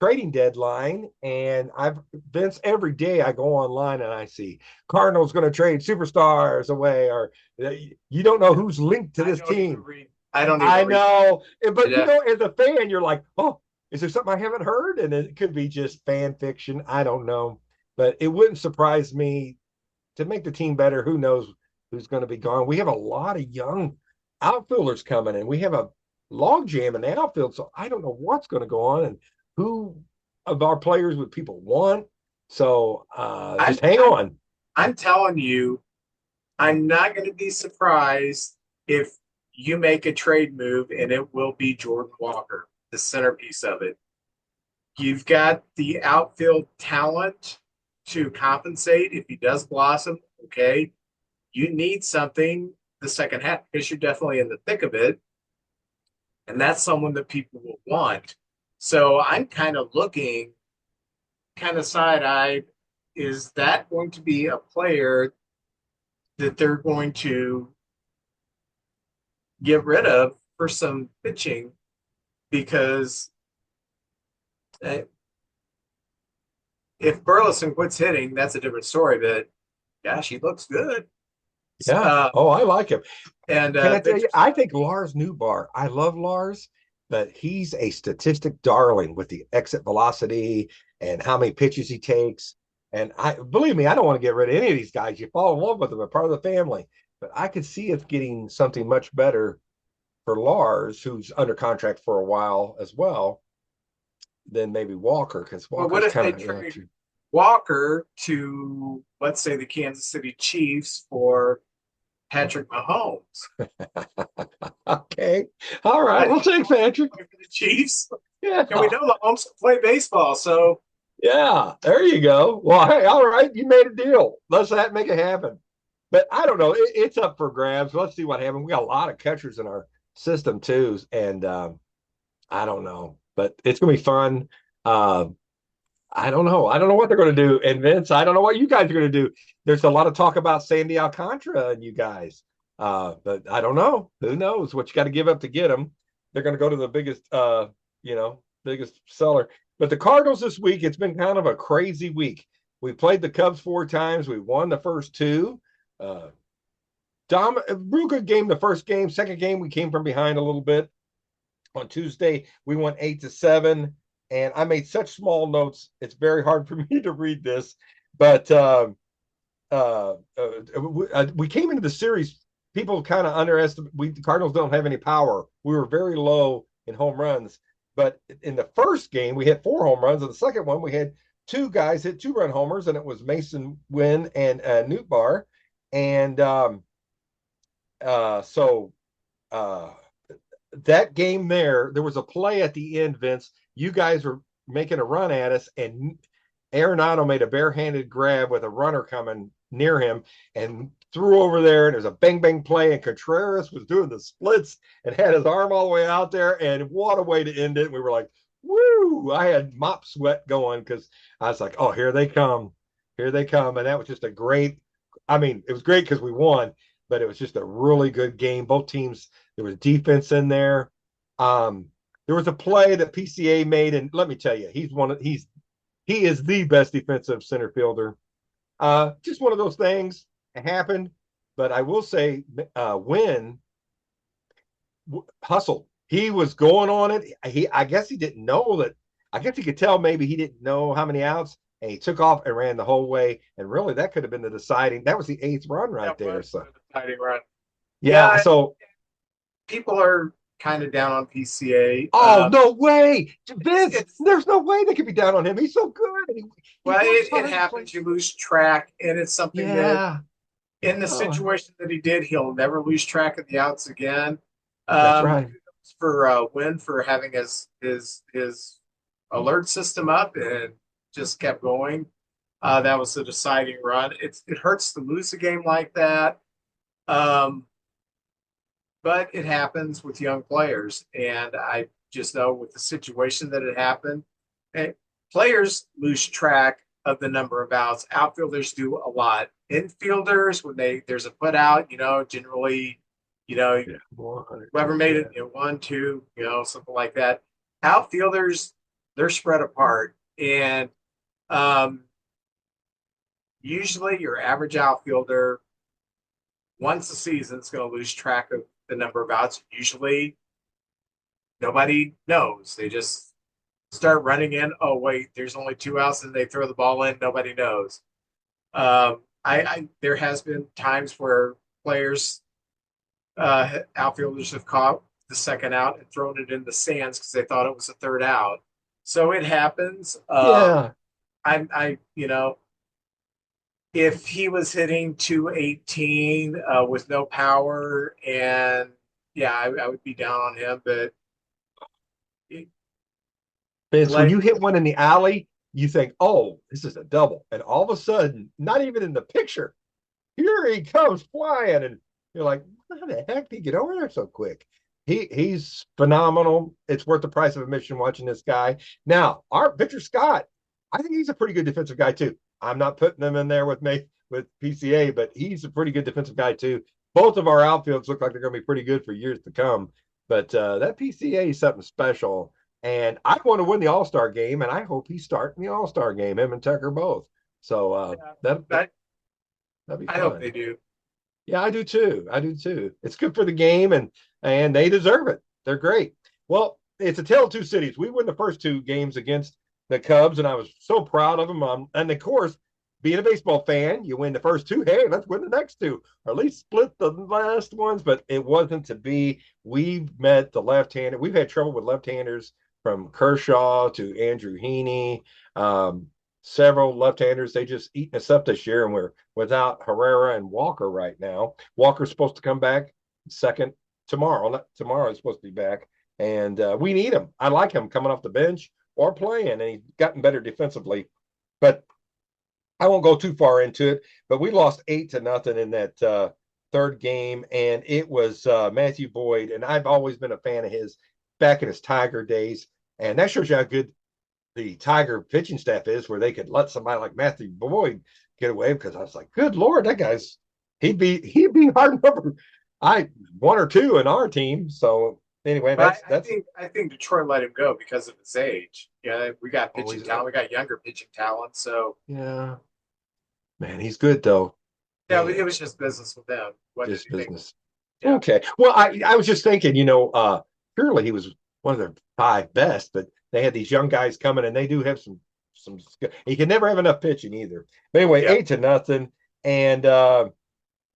trading deadline, and I've Vince, every day I go online and I see Cardinal's going to trade superstars away, or you don't know who's linked to this team. I don't I even read. know, but Yeah. as a fan, you're like, oh, is there something I haven't heard? And it could be just fan fiction. I don't know, but it wouldn't surprise me to make the team better. Who knows who's going to be gone? We have a lot of young outfielders coming in. We have a log jam in the outfield, so I don't know what's going to go on and who of our players would people want. So just hang on. I'm telling you, I'm not going to be surprised if you make a trade move and it will be Jordan Walker, the centerpiece of it. You've got the outfield talent to compensate if he does blossom. Okay. You need something the second half because you're definitely in the thick of it. And that's someone that people will want. So I'm kind of looking kind of side eyed. Is that going to be a player that they're going to get rid of for some pitching? Because if Burleson quits hitting, that's a different story. But gosh, he looks good. Yeah. I like him. And can I tell you, I think Lars Newbar, I love Lars, but he's a statistic darling with the exit velocity and how many pitches he takes. And I believe me, I don't want to get rid of any of these guys. You fall in love with them, they're part of the family. But I could see us getting something much better for Lars, who's under contract for a while as well, than maybe Walker, because Walker's what if they kind of trade Walker to, let's say, the Kansas City Chiefs for Patrick Mahomes? Okay. All right. We'll take Patrick. For the Chiefs. Yeah. And we know Mahomes can play baseball, so yeah, there you go. Well, hey, all right, you made a deal. Let's make it happen. But I don't know. It's up for grabs. Let's see what happens. We got a lot of catchers in our system too, and I don't know, but it's gonna be fun. I don't know. I don't know what they're going to do. And Vince, I don't know what you guys are going to do. There's a lot of talk about Sandy Alcantara and you guys, but I don't know. Who knows what you got to give up to get them? They're going to go to the biggest, biggest seller. But the Cardinals this week, it's been kind of a crazy week. We played the Cubs 4 times. We won the first 2. Real good game the first game. Second game, we came from behind a little bit. On Tuesday, we won 8-7. And I made such small notes, it's very hard for me to read this. But we came into the series, people kind of underestimate. The Cardinals don't have any power. We were very low in home runs. But in the first game, we hit 4 home runs. In the second one, we had 2 guys hit 2-run homers, and it was Mason Wynn and Newtbar. And that game there was a play at the end, Vince. You guys were making a run at us, and Arenado made a barehanded grab with a runner coming near him and threw over there, and it was a bang play, and Contreras was doing the splits and had his arm all the way out there, and what a way to end it. We were like, woo! I had mop sweat going because I was like, oh, here they come. And that was just a great, it was great because we won, but it was just a really good game. Both teams, there was defense in there. There was a play that PCA made, and let me tell you, he is the best defensive center fielder. Just one of those things. It happened, but I will say, Wynn hustled. He was going on it. I guess he didn't know that. I guess he could tell maybe he didn't know how many outs, and he took off and ran the whole way. And really, that could have been the deciding. That was the 8th run right there. So the deciding run. Yeah. So people are kind of down on PCA. Oh, no way. Vince, there's no way they could be down on him. He's so good. It happens. You lose track, and it's something that in the situation that he did, he'll never lose track of the outs again. That's right. For Wynn for having his alert system up and just kept going. That was the deciding run. It hurts to lose a game like that. But it happens with young players. And I just know with the situation that it happened, players lose track of the number of outs. Outfielders do a lot. Infielders, when there's a put out, generally, you know, Yeah. 100, whoever made yeah. it, 1, 2, something like that. Outfielders, they're spread apart, and um, usually your average outfielder, once the season, is going to lose track of the number of outs. Usually, nobody knows. They just start running in. Oh wait, there's only 2 outs, and they throw the ball in. Nobody knows. I there has been times where players, outfielders have caught the second out and thrown it in the stands because they thought it was a third out. So it happens. Yeah. If he was hitting 218 with no power, and yeah, I would be down on him. But you Vince, when let you hit one in the alley, you think, oh, this is a double. And all of a sudden, not even in the picture, here he comes flying. And you're like, how the heck did he get over there so quick? He's phenomenal. It's worth the price of admission watching this guy. Now, our Victor Scott, I think he's a pretty good defensive guy too. I'm not putting him in there with me with PCA, but he's a pretty good defensive guy too. Both of our outfields look like they're going to be pretty good for years to come. But that PCA is something special. And I want to win the All Star game, and I hope he's starting the All Star game. Him and Tucker both. So that'd be I hope fun. they do. Yeah, I do too. I do too. It's good for the game, and they deserve it. They're great. Well, it's a tale of two cities. We won the first two games against the Cubs, and I was so proud of them. And of course, being a baseball fan, you win the first two. Hey, let's win the next two, or at least split the last ones. But it wasn't to be. We met the left-hander. We've had trouble with left-handers from Kershaw to Andrew Heaney. Um, Several left-handers. They just eating us up this year, and we're without Herrera and Walker right now. Walker's supposed to come back second tomorrow. Not tomorrow, he's supposed to be back, and we need him. I like him coming off the bench or playing, and he's gotten better defensively. But I won't go too far into it. But we lost 8-0 in that third game, and it was Matthew Boyd, and I've always been a fan of his back in his Tiger days, and that shows you how good the Tiger pitching staff is, where they could let somebody like Matthew Boyd get away. Because I was like, good Lord, that guy's he'd be hard number one or two in our team. So anyway, But that's I think Detroit let him go because of his age. Yeah, we got pitching always talent. We got younger pitching talent. So yeah, man, he's good though. yeah, Man, it was just business with them. What did just you think? business. Yeah, Okay. Well, I was just thinking, surely he was one of their five best, but they had these young guys coming, and they do have some. He can never have enough pitching either. But anyway, yeah. 8-0, and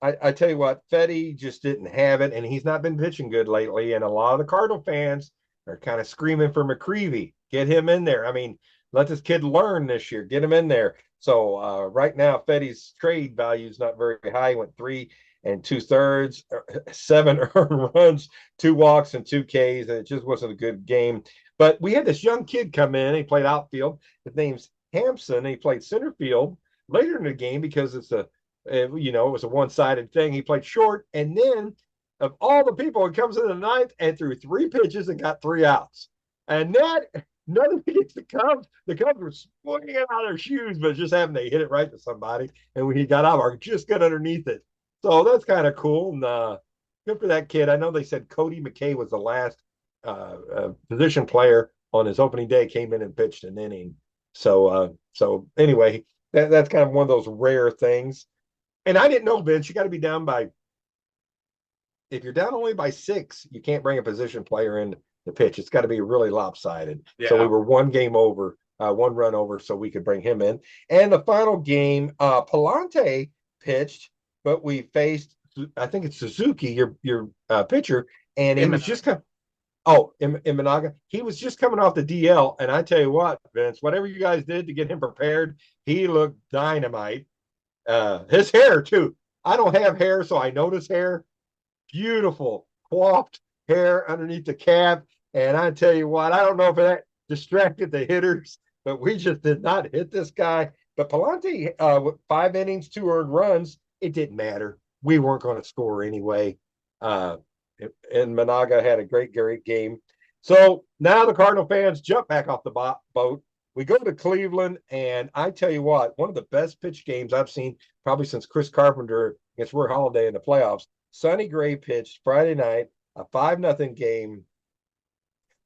I tell you what, Fetty just didn't have it, and he's not been pitching good lately. And a lot of the Cardinal fans are kind of screaming for McCreevy. Get him in there. I mean, let this kid learn this year. Get him in there. So right now, Fetty's trade value is not very high. He went 3 2/3, 7 earned runs, 2 walks, and 2 Ks, and it just wasn't a good game. But we had this young kid come in. He played outfield. His name's Hampson. He played center field later in the game because it was a one-sided thing. He played short, and then of all the people, it comes in the ninth and threw 3 pitches and got 3 outs. And that none of the Cubs. The Cubs were swinging out of their shoes, but just having to hit it right to somebody. And when he got out, or just got underneath it. So that's kind of cool. And good for that kid. I know they said Cody McKay was the last position player on his opening day, came in and pitched an inning. So anyway, that's kind of one of those rare things. And I didn't know, Vince, you got to be down by, if you're down only by 6, you can't bring a position player in the pitch. It's got to be really lopsided. Yeah. So we were one game over, one run over, so we could bring him in. And the final game, Palante pitched, but we faced, I think it's Suzuki, your pitcher, and he was just kind of, Imanaga. He was just coming off the DL, and I tell you what, Vince, whatever you guys did to get him prepared, he looked dynamite. His hair too. I don't have hair, so I notice hair. Beautiful coiffed hair underneath the cap. And I tell you what, I don't know if that distracted the hitters, but we just did not hit this guy. But Palante, with 5 innings, 2 earned runs, it didn't matter. We weren't going to score anyway. And Managa had a great game. So now the Cardinal fans jump back off the boat we go to Cleveland, and I tell you what, one of the best pitch games I've seen probably since Chris Carpenter against Roy Halladay in the playoffs. Sonny Gray pitched Friday night, a 5-0 game.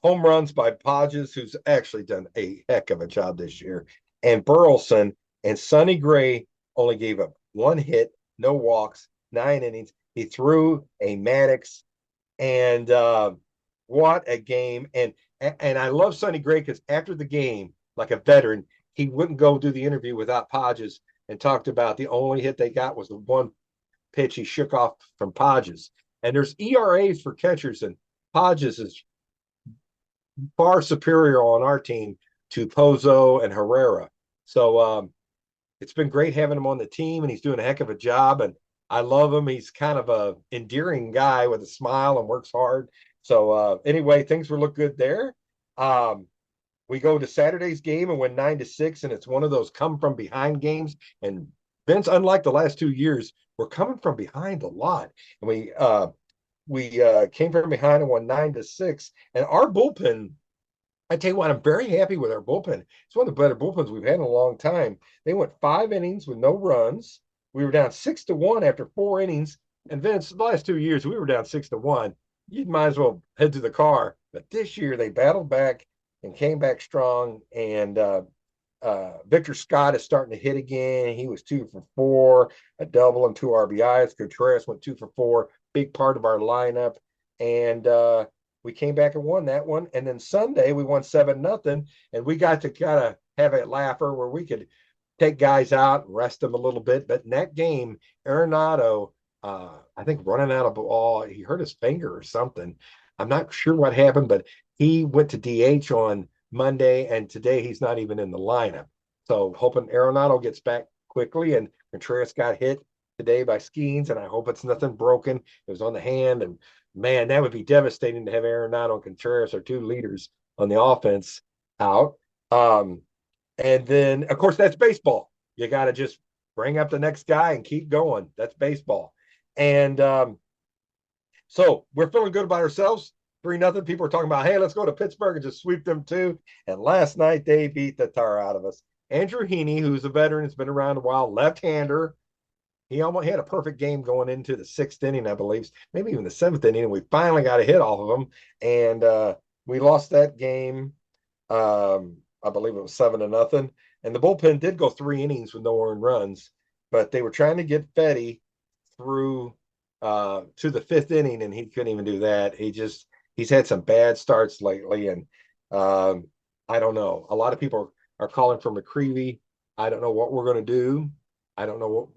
Home runs by Podges, who's actually done a heck of a job this year, and Burleson. And Sonny Gray only gave up one hit, no walks, 9 innings. He threw a Maddox, and what a game! And I love Sonny Gray because after the game, like a veteran, he wouldn't go do the interview without Podges and talked about the only hit they got was the one pitch he shook off from Podges. And there's ERAs for catchers, and Podges is far superior on our team to Pozo and Herrera. So it's been great having him on the team, and he's doing a heck of a job. And I love him. He's kind of a endearing guy with a smile and works hard. So anyway, things will look good there. We go to Saturday's game and win 9-6, and it's one of those come from behind games. And Vince, unlike the last 2 years, we're coming from behind a lot. And we came from behind and won 9-6. And our bullpen, I tell you what, I'm very happy with our bullpen. It's one of the better bullpens we've had in a long time. They went 5 innings with no runs. We were down 6-1 after 4 innings. And Vince, the last 2 years, we were down 6-1. You might as well head to the car. But this year, they battled back and came back strong. And Victor Scott is starting to hit again. He was 2 for 4, a double and 2 RBIs. Contreras went 2 for 4, big part of our lineup. And we came back and won that one. And then Sunday, we won 7-0. And we got to kind of have a laugher where we could take guys out and rest them a little bit. But in that game, Arenado, I think running out of ball, he hurt his finger or something. I'm not sure what happened, but he went to DH on Monday, and today he's not even in the lineup. So hoping Arenado gets back quickly. And Contreras got hit today by Skeens, and I hope it's nothing broken. It was on the hand, and man, that would be devastating to have Arenado and Contreras, our two leaders on the offense, out. And then, of course, that's baseball. You got to just bring up the next guy and keep going. That's baseball. And so we're feeling good about ourselves. 3-0. People are talking about, hey, let's go to Pittsburgh and just sweep them too. And last night they beat the tar out of us. Andrew Heaney, who's a veteran, has been around a while, left-hander. He almost had a perfect game going into the 6th inning, I believe, maybe even the 7th inning. And we finally got a hit off of him. And we lost that game. I believe it was 7-0. And the bullpen did go 3 innings with no earned runs, but they were trying to get Fetty through to the 5th inning, and he couldn't even do that. He's had some bad starts lately, and I don't know. A lot of people are calling for McCreevy. I don't know what we're going to do. I don't know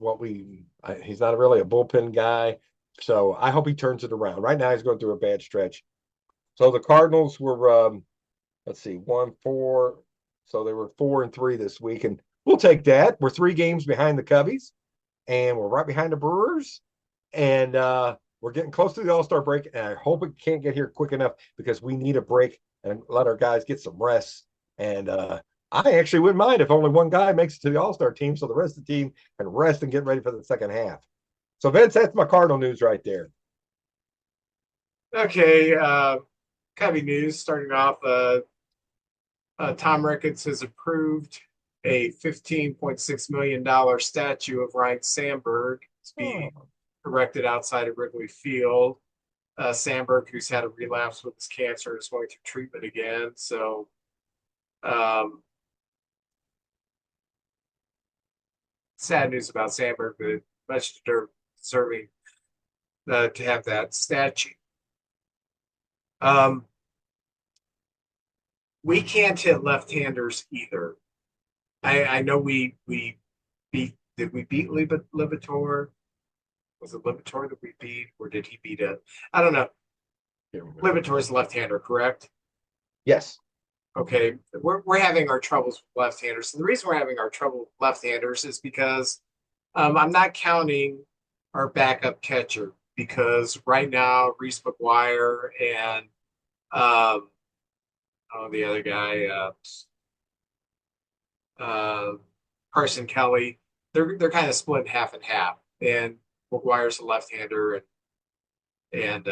he's not really a bullpen guy. So I hope he turns it around. Right now he's going through a bad stretch. So the Cardinals were, let's see, 1-4. So they were 4-3 this week, and we'll take that. We're 3 games behind the Cubbies, and we're right behind the Brewers. And we're getting close to the All-Star break, and I hope it can't get here quick enough because we need a break and let our guys get some rest. And I actually wouldn't mind if only one guy makes it to the All-Star team so the rest of the team can rest and get ready for the second half. So, Vince, that's my Cardinal news right there. Okay, Cubby news starting off. Tom Ricketts has approved a $15.6 million statue of Ryan Sandberg to be erected outside of Wrigley Field. Sandberg, who's had a relapse with his cancer, is going through treatment again. So, sad news about Sandberg, but much deserving to have that statue. We can't hit left-handers either. I know we beat. Did we beat Libator? Was it Libator that we beat, or did he beat it? I don't know. Libator's a left-hander, correct? Yes. Okay, we're having our troubles with left-handers. And the reason we're having our trouble with left-handers is because I'm not counting our backup catcher, because right now Reese McGuire and the other guy, Carson Kelly, they're kind of split half and half. And McGuire's a left-hander, and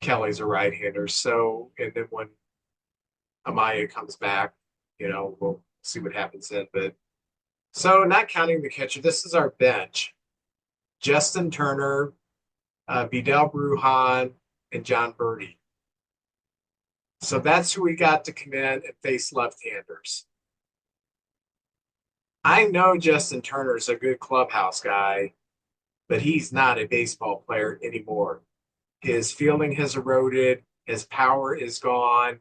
Kelly's a right-hander. So, and then when Amaya comes back, we'll see what happens then. But so not counting the catcher, this is our bench. Justin Turner, Vidal Brujan, and John Birdie. So that's who we got to come in and face left-handers. I know Justin Turner's a good clubhouse guy, but he's not a baseball player anymore. His fielding has eroded, his power is gone,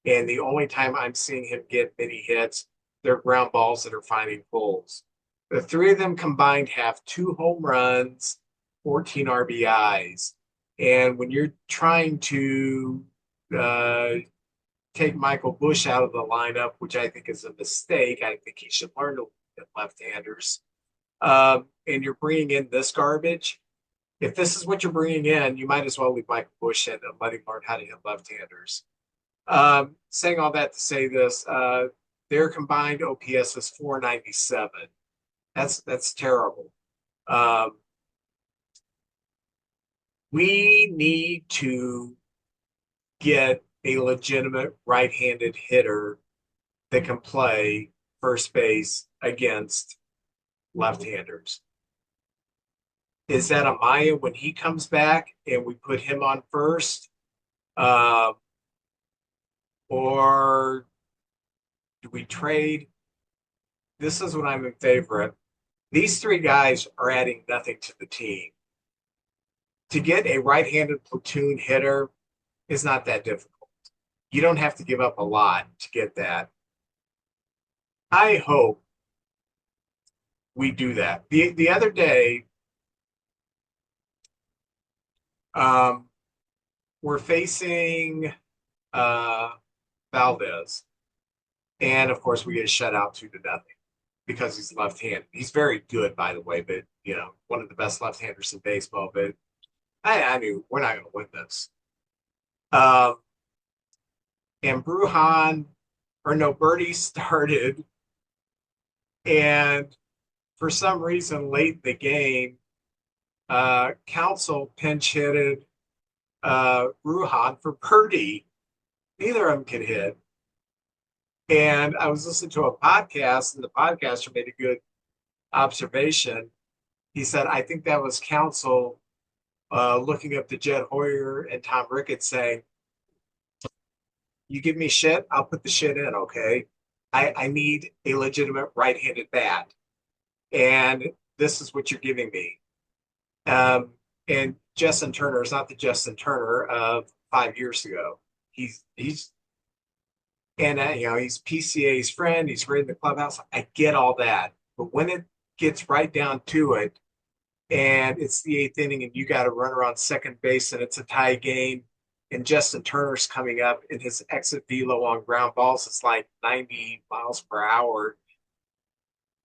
and the only time I'm seeing him get many hits, they're ground balls that are finding holes. The three of them combined have 2 home runs, 14 RBIs. And when you're trying to take Michael Bush out of the lineup, which I think is a mistake, I think he should learn to hit left-handers, and you're bringing in this garbage, if this is what you're bringing in, you might as well leave Michael Bush in and let him learn how to hit left-handers. Saying all that to say this, their combined OPS is 497. That's terrible. We need to get a legitimate right-handed hitter that can play first base against left-handers. Is that Amaya when he comes back and we put him on first? Or do we trade? This is what I'm in favor of. These 3 guys are adding nothing to the team. To get a right-handed platoon hitter is not that difficult. You don't have to give up a lot to get that. I hope we do that. The other day, we're facing Valdez. And of course, we get shut out 2-0 because he's left-handed. He's very good, by the way, but one of the best left-handers in baseball. But I knew we're not going to win this. And Birdie started, and for some reason late in the game, Council pinch hitted Brujan for Birdie. Neither of them can hit. And I was listening to a podcast, and the podcaster made a good observation. He said, I think that was Council looking up to Jed Hoyer and Tom Ricketts saying, you give me shit, I'll put the shit in, okay? I need a legitimate right-handed bat. And this is what you're giving me. And Justin Turner is not the Justin Turner of 5 years ago. He's PCA's friend. He's great in the clubhouse. I get all that. But when it gets right down to it, and it's the 8th inning, and you got to run around second base, and it's a tie game, and Justin Turner's coming up, and his exit velo on ground balls is like 90 miles per hour.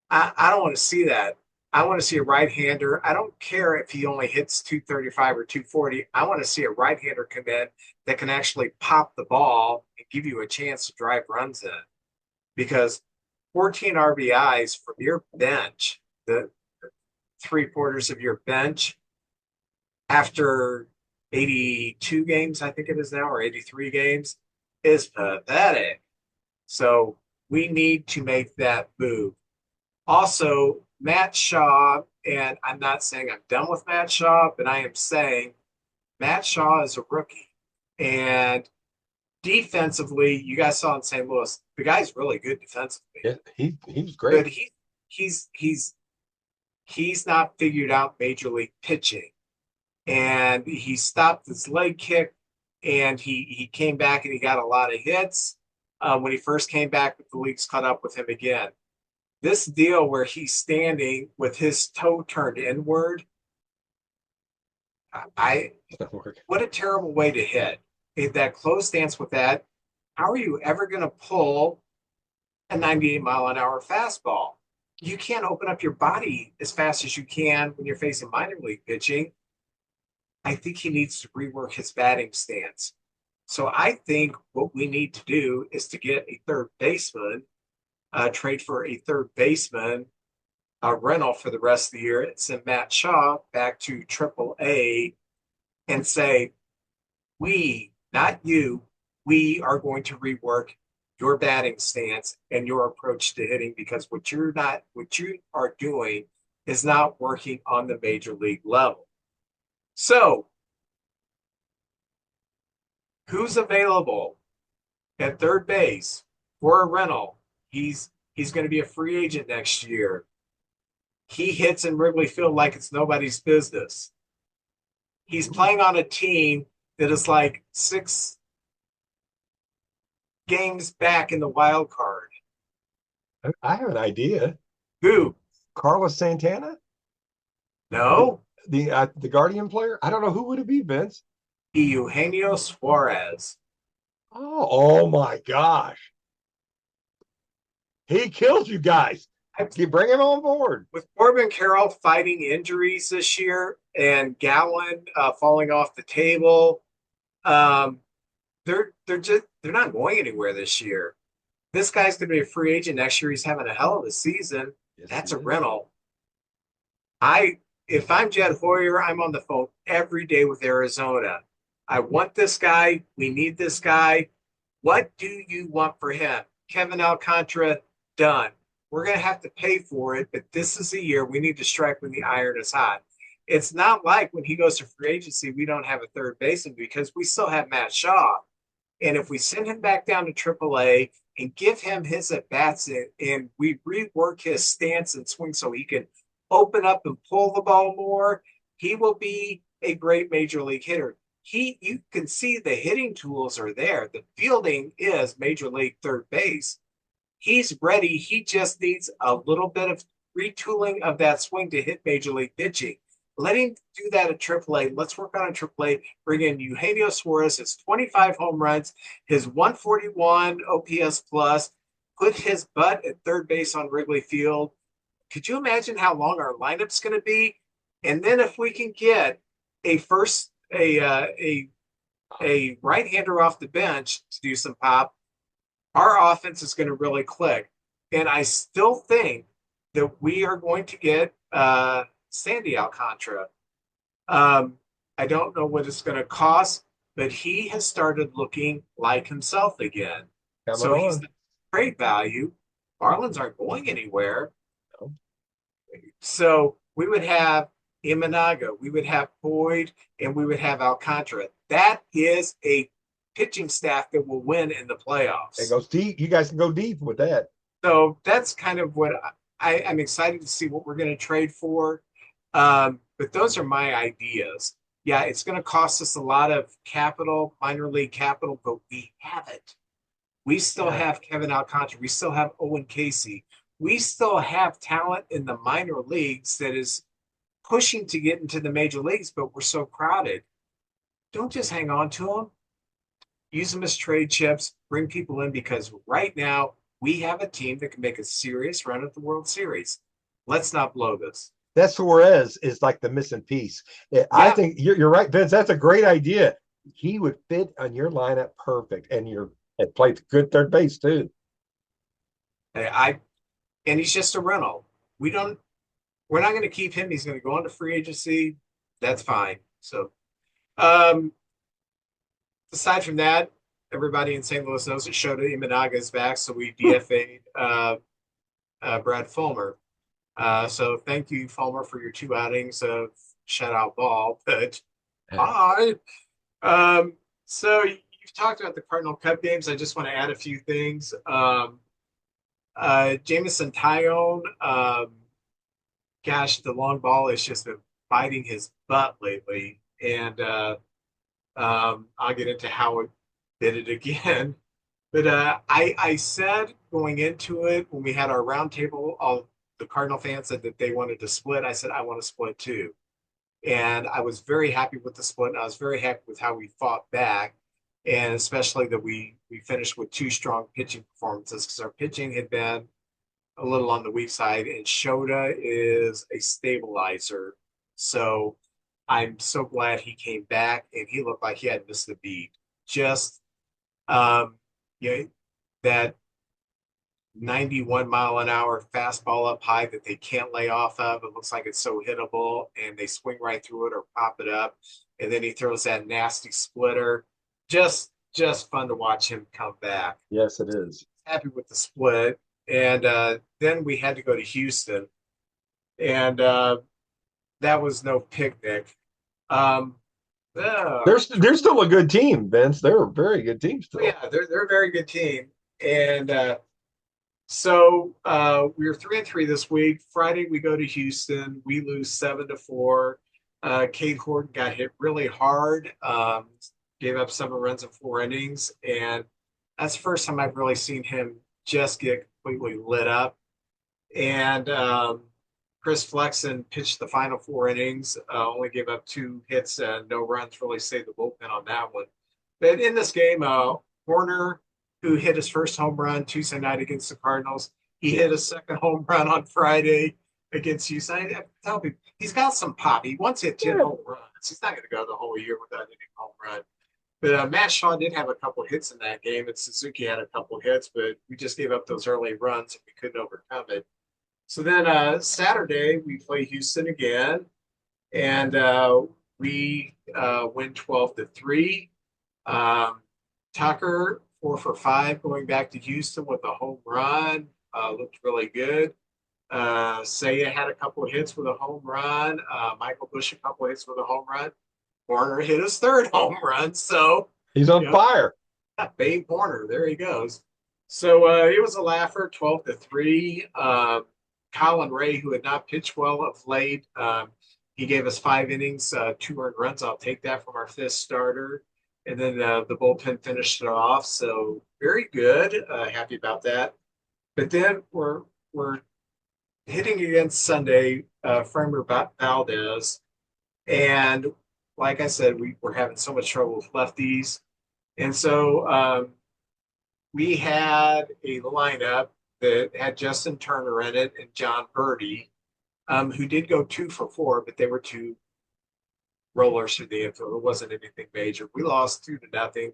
I don't want to see that. I want to see a right-hander. I don't care if he only hits 235 or 240. I want to see a right-hander come in that can actually pop the ball and give you a chance to drive runs in. Because 14 RBIs from your bench, the 3/4 of your bench, after 82 games, I think it is now, or 83 games, is pathetic. So we need to make that move. Also, Matt Shaw, and I'm not saying I'm done with Matt Shaw, but I am saying Matt Shaw is a rookie. And defensively, you guys saw in St. Louis, the guy's really good defensively. Yeah, he was great. But he's not figured out major league pitching. And he stopped his leg kick, and he came back and he got a lot of hits. When he first came back, the league's caught up with him again. This deal where he's standing with his toe turned inward, what a terrible way to hit. That close stance with that, how are you ever going to pull a 98-mile-an-hour fastball? You can't open up your body as fast as you can when you're facing minor league pitching. I think he needs to rework his batting stance. So I think what we need to do is to get a third baseman, trade for a third baseman, rental for the rest of the year, and send Matt Shaw back to AAA and say, we, not you, we are going to rework your batting stance and your approach to hitting, because what you are doing is not working on the major league level. So, who's available at third base for a rental? He's going to be a free agent next year. He hits in Wrigley Field like it's nobody's business. He's playing on a team that is like 6 games back in the wild card. I have an idea. Who? Carlos Santana, No. the Guardian player. I don't know who would it be, Vince. Eugenio Suarez. Oh my gosh, he killed you guys. You bring him on board. With Corbin Carroll fighting injuries this year and Gallen falling off the table, they're not going anywhere this year. This guy's going to be a free agent next year. He's having a hell of a season. Yes, that's a rental. If I'm Jed Hoyer, I'm on the phone every day with Arizona. I want this guy. We need this guy. What do you want for him? Kevin Alcantara, done. We're going to have to pay for it, but this is a year we need to strike when the iron is hot. It's not like when he goes to free agency, we don't have a third baseman, because we still have Matt Shaw. And if we send him back down to AAA and give him his at-bats and we rework his stance and swing so he can open up and pull the ball more, he will be a great major league hitter. You can see the hitting tools are there. The fielding is major league third base. He's ready. He just needs a little bit of retooling of that swing to hit major league pitching. Let him do that at AAA. Let's work on a AAA. Bring in Eugenio Suarez, his 25 home runs, his 141 OPS plus, put his butt at third base on Wrigley Field. Could you imagine how long our lineup's going to be? And then if we can get a right-hander off the bench to do some pop, our offense is going to really click. And I still think that we are going to get Sandy Alcantara. I don't know what it's going to cost, but he has started looking like himself again. So he's great value. Marlins aren't going anywhere. No. So we would have Imanaga, we would have Boyd, and we would have Alcantara. That is a pitching staff that will win in the playoffs. It goes deep. You guys can go deep with that. So that's kind of what I'm excited to see what we're going to trade for. But those are my ideas. Yeah, it's going to cost us a lot of capital, minor league capital, but we have it. We still have Kevin Alcantara. We still have Owen Casey. We still have talent in the minor leagues that is pushing to get into the major leagues, but we're so crowded. Don't just hang on to them. Use them as trade chips. Bring people in, because right now we have a team that can make a serious run at the World Series. Let's not blow this. That Suarez is like the missing piece. I think you're right, Vince. That's a great idea. He would fit on your lineup perfect, and played good third base too. And he's just a rental. We're not going to keep him. He's going to go on to free agency. That's fine. So, aside from that, everybody in St. Louis knows that Shota Imanaga is back, so we DFA'd Brad Fulmer. So thank you, Fulmer, for your 2 outings of shutout ball. But bye. So you've talked about the Cardinal Cup games. I just want to add a few things. Jameson Tyone, gosh, the long ball has just been biting his butt lately. And I'll get into how it did it again. But I said going into it, when we had our roundtable, all the Cardinal fans said that they wanted to split. I said, I want to split too. And I was very happy with the split. And I was very happy with how we fought back. And especially that we finished with 2 strong pitching performances, because our pitching had been a little on the weak side, and Shota is a stabilizer. So I'm so glad he came back, and he looked like he had missed a beat. Just that 91 mile an hour fastball up high that they can't lay off of. It looks like it's so hittable, and they swing right through it or pop it up. And then he throws that nasty splitter. Just fun to watch him come back. Yes, it is. happy with the split. And then we had to go to Houston, and that was no picnic. Um, They're still a good team, Vince. They're a very good team still. yeah, they're a very good team, and so we were 3-3 this week. Friday we go to Houston. We lose 7-4. Cade Horton got hit really hard. Gave up 7 runs in 4 innings, and that's the first time I've really seen him just get completely lit up. And Chris Flexen pitched the final 4 innings, only gave up 2 hits and no runs, really saved the bullpen on that one. But in this game, Warner, who hit his first home run Tuesday night against the Cardinals, he hit a second home run on Friday against Houston. I tell people, he's got some pop. He once hit 10 home runs. He's not going to go the whole year without hitting a home run. But Matt Shaw did have a couple hits in that game, and Suzuki had a couple hits, but we just gave up those early runs and we couldn't overcome it. So then Saturday we play Houston again, and we win 12-3. Tucker 4 for 5 going back to Houston with a home run. Looked really good. Seiya had a couple of hits with a home run. Michael Bush a couple of hits with a home run. Warner hit his third home run. So he's on fire. Babe Warner, there he goes. So it was a laugher, 12-3. Colin Ray, who had not pitched well of late, he gave us 5 innings, 2 earned runs. I'll take that from our 5th starter. And then the bullpen finished it off. So very good. Happy about that. But then we're hitting against Sunday, Framer Valdez. And like I said, we're having so much trouble with lefties. And so we had a lineup that had Justin Turner in it and John Birdie, who did go 2 for 4, but they were 2 rollers through the infield. It wasn't anything major. We lost 2-0.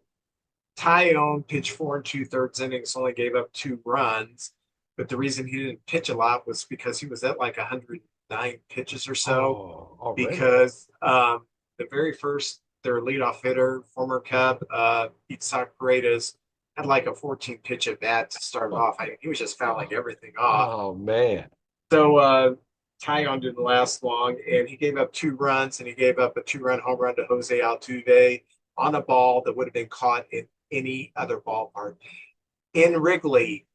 Tyone pitched 4 2/3 innings, only gave up 2 runs. But the reason he didn't pitch a lot was because he was at like 109 pitches or so. Because the very first, their leadoff hitter, former Cub, Itzhak Paredes, had like a 14 pitch at bat to start off. He was just fouling everything off. Oh, man. So Tyone didn't last long, and he gave up 2 runs, and he gave up a 2-run home run to Jose Altuve on a ball that would have been caught in any other ballpark. In Wrigley,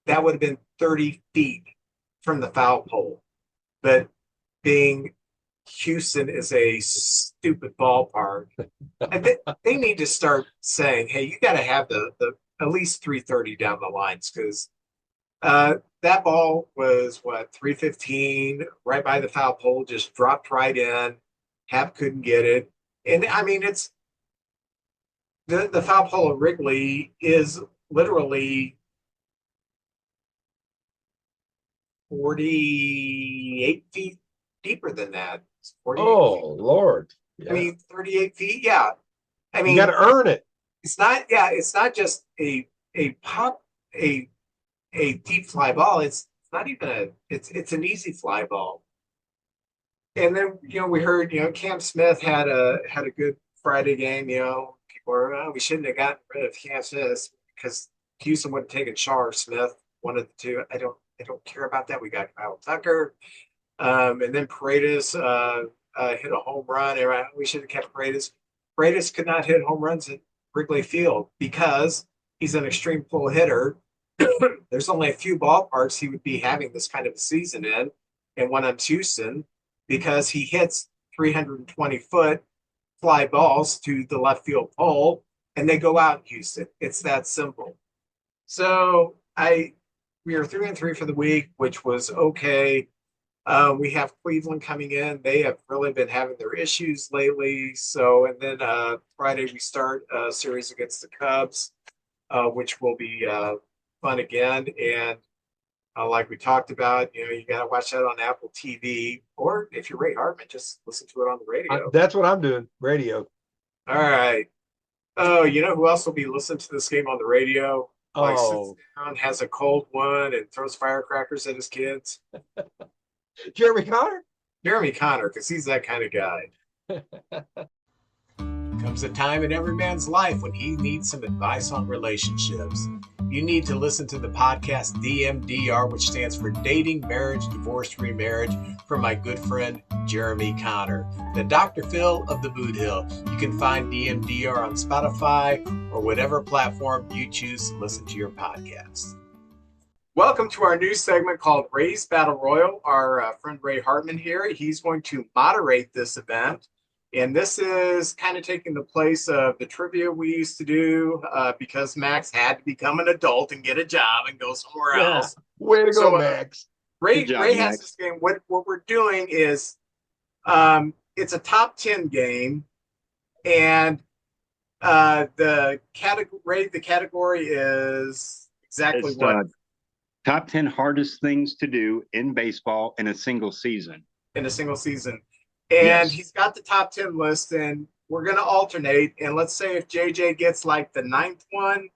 that would have been 30 feet from the foul pole. But being Houston is a stupid ballpark, and they need to start saying, hey, you got to have the at least 330 down the lines, because that ball was 315 right by the foul pole, just dropped right in. Hap couldn't get it. And I mean, it's the foul pole of Wrigley is literally 48 feet deeper than that. Oh, feet. Lord. Yeah. I mean, 38 feet. Yeah. I mean, you got to earn it. It's not just a deep fly ball. It's not even it's an easy fly ball. And then, we heard, Cam Smith had a good Friday game. People are, we shouldn't have gotten rid of Cam Smith because Houston would have taken Shaw or Smith, one of the two. I don't care about that. We got Kyle Tucker. And then Paredes hit a home run. We should have kept Paredes. Paredes could not hit home runs at Wrigley Field because he's an extreme pull hitter. There's only a few ballparks he would be having this kind of a season in, and one on Houston, because he hits 320-foot fly balls to the left field pole, and they go out in Houston. It's that simple. So we are 3-3 for the week, which was okay. We have Cleveland coming in. They have really been having their issues lately. So, and then Friday we start a series against the Cubs, which will be fun again. And like we talked about, you got to watch that on Apple TV, or if you're Ray Hartman, just listen to it on the radio. That's what I'm doing, radio. All right. Oh, you know who else will be listening to this game on the radio? Like sits down, has a cold one, and throws firecrackers at his kids. Jeremy Connor? Jeremy Connor, because he's that kind of guy. Comes a time in every man's life when he needs some advice on relationships. you need to listen to the podcast DMDR, which stands for Dating, Marriage, Divorce, Remarriage, from my good friend Jeremy Connor, the Dr. Phil of the Boot Hill. You can find DMDR on Spotify or whatever platform you choose to listen to your podcast. Welcome to our new segment called Ray's Battle Royal. Our friend Ray Hartman here, he's going to moderate this event. And this is kind of taking the place of the trivia we used to do because Max had to become an adult and get a job and go somewhere else. Way to go, Max. Ray Max. has this game. What we're doing is it's a top 10 game. And the category is exactly It's, what? Top 10 hardest things to do in baseball in a single season. And Yes. he's got the top 10 list, and we're going to alternate. And let's say if JJ gets like the 9th one,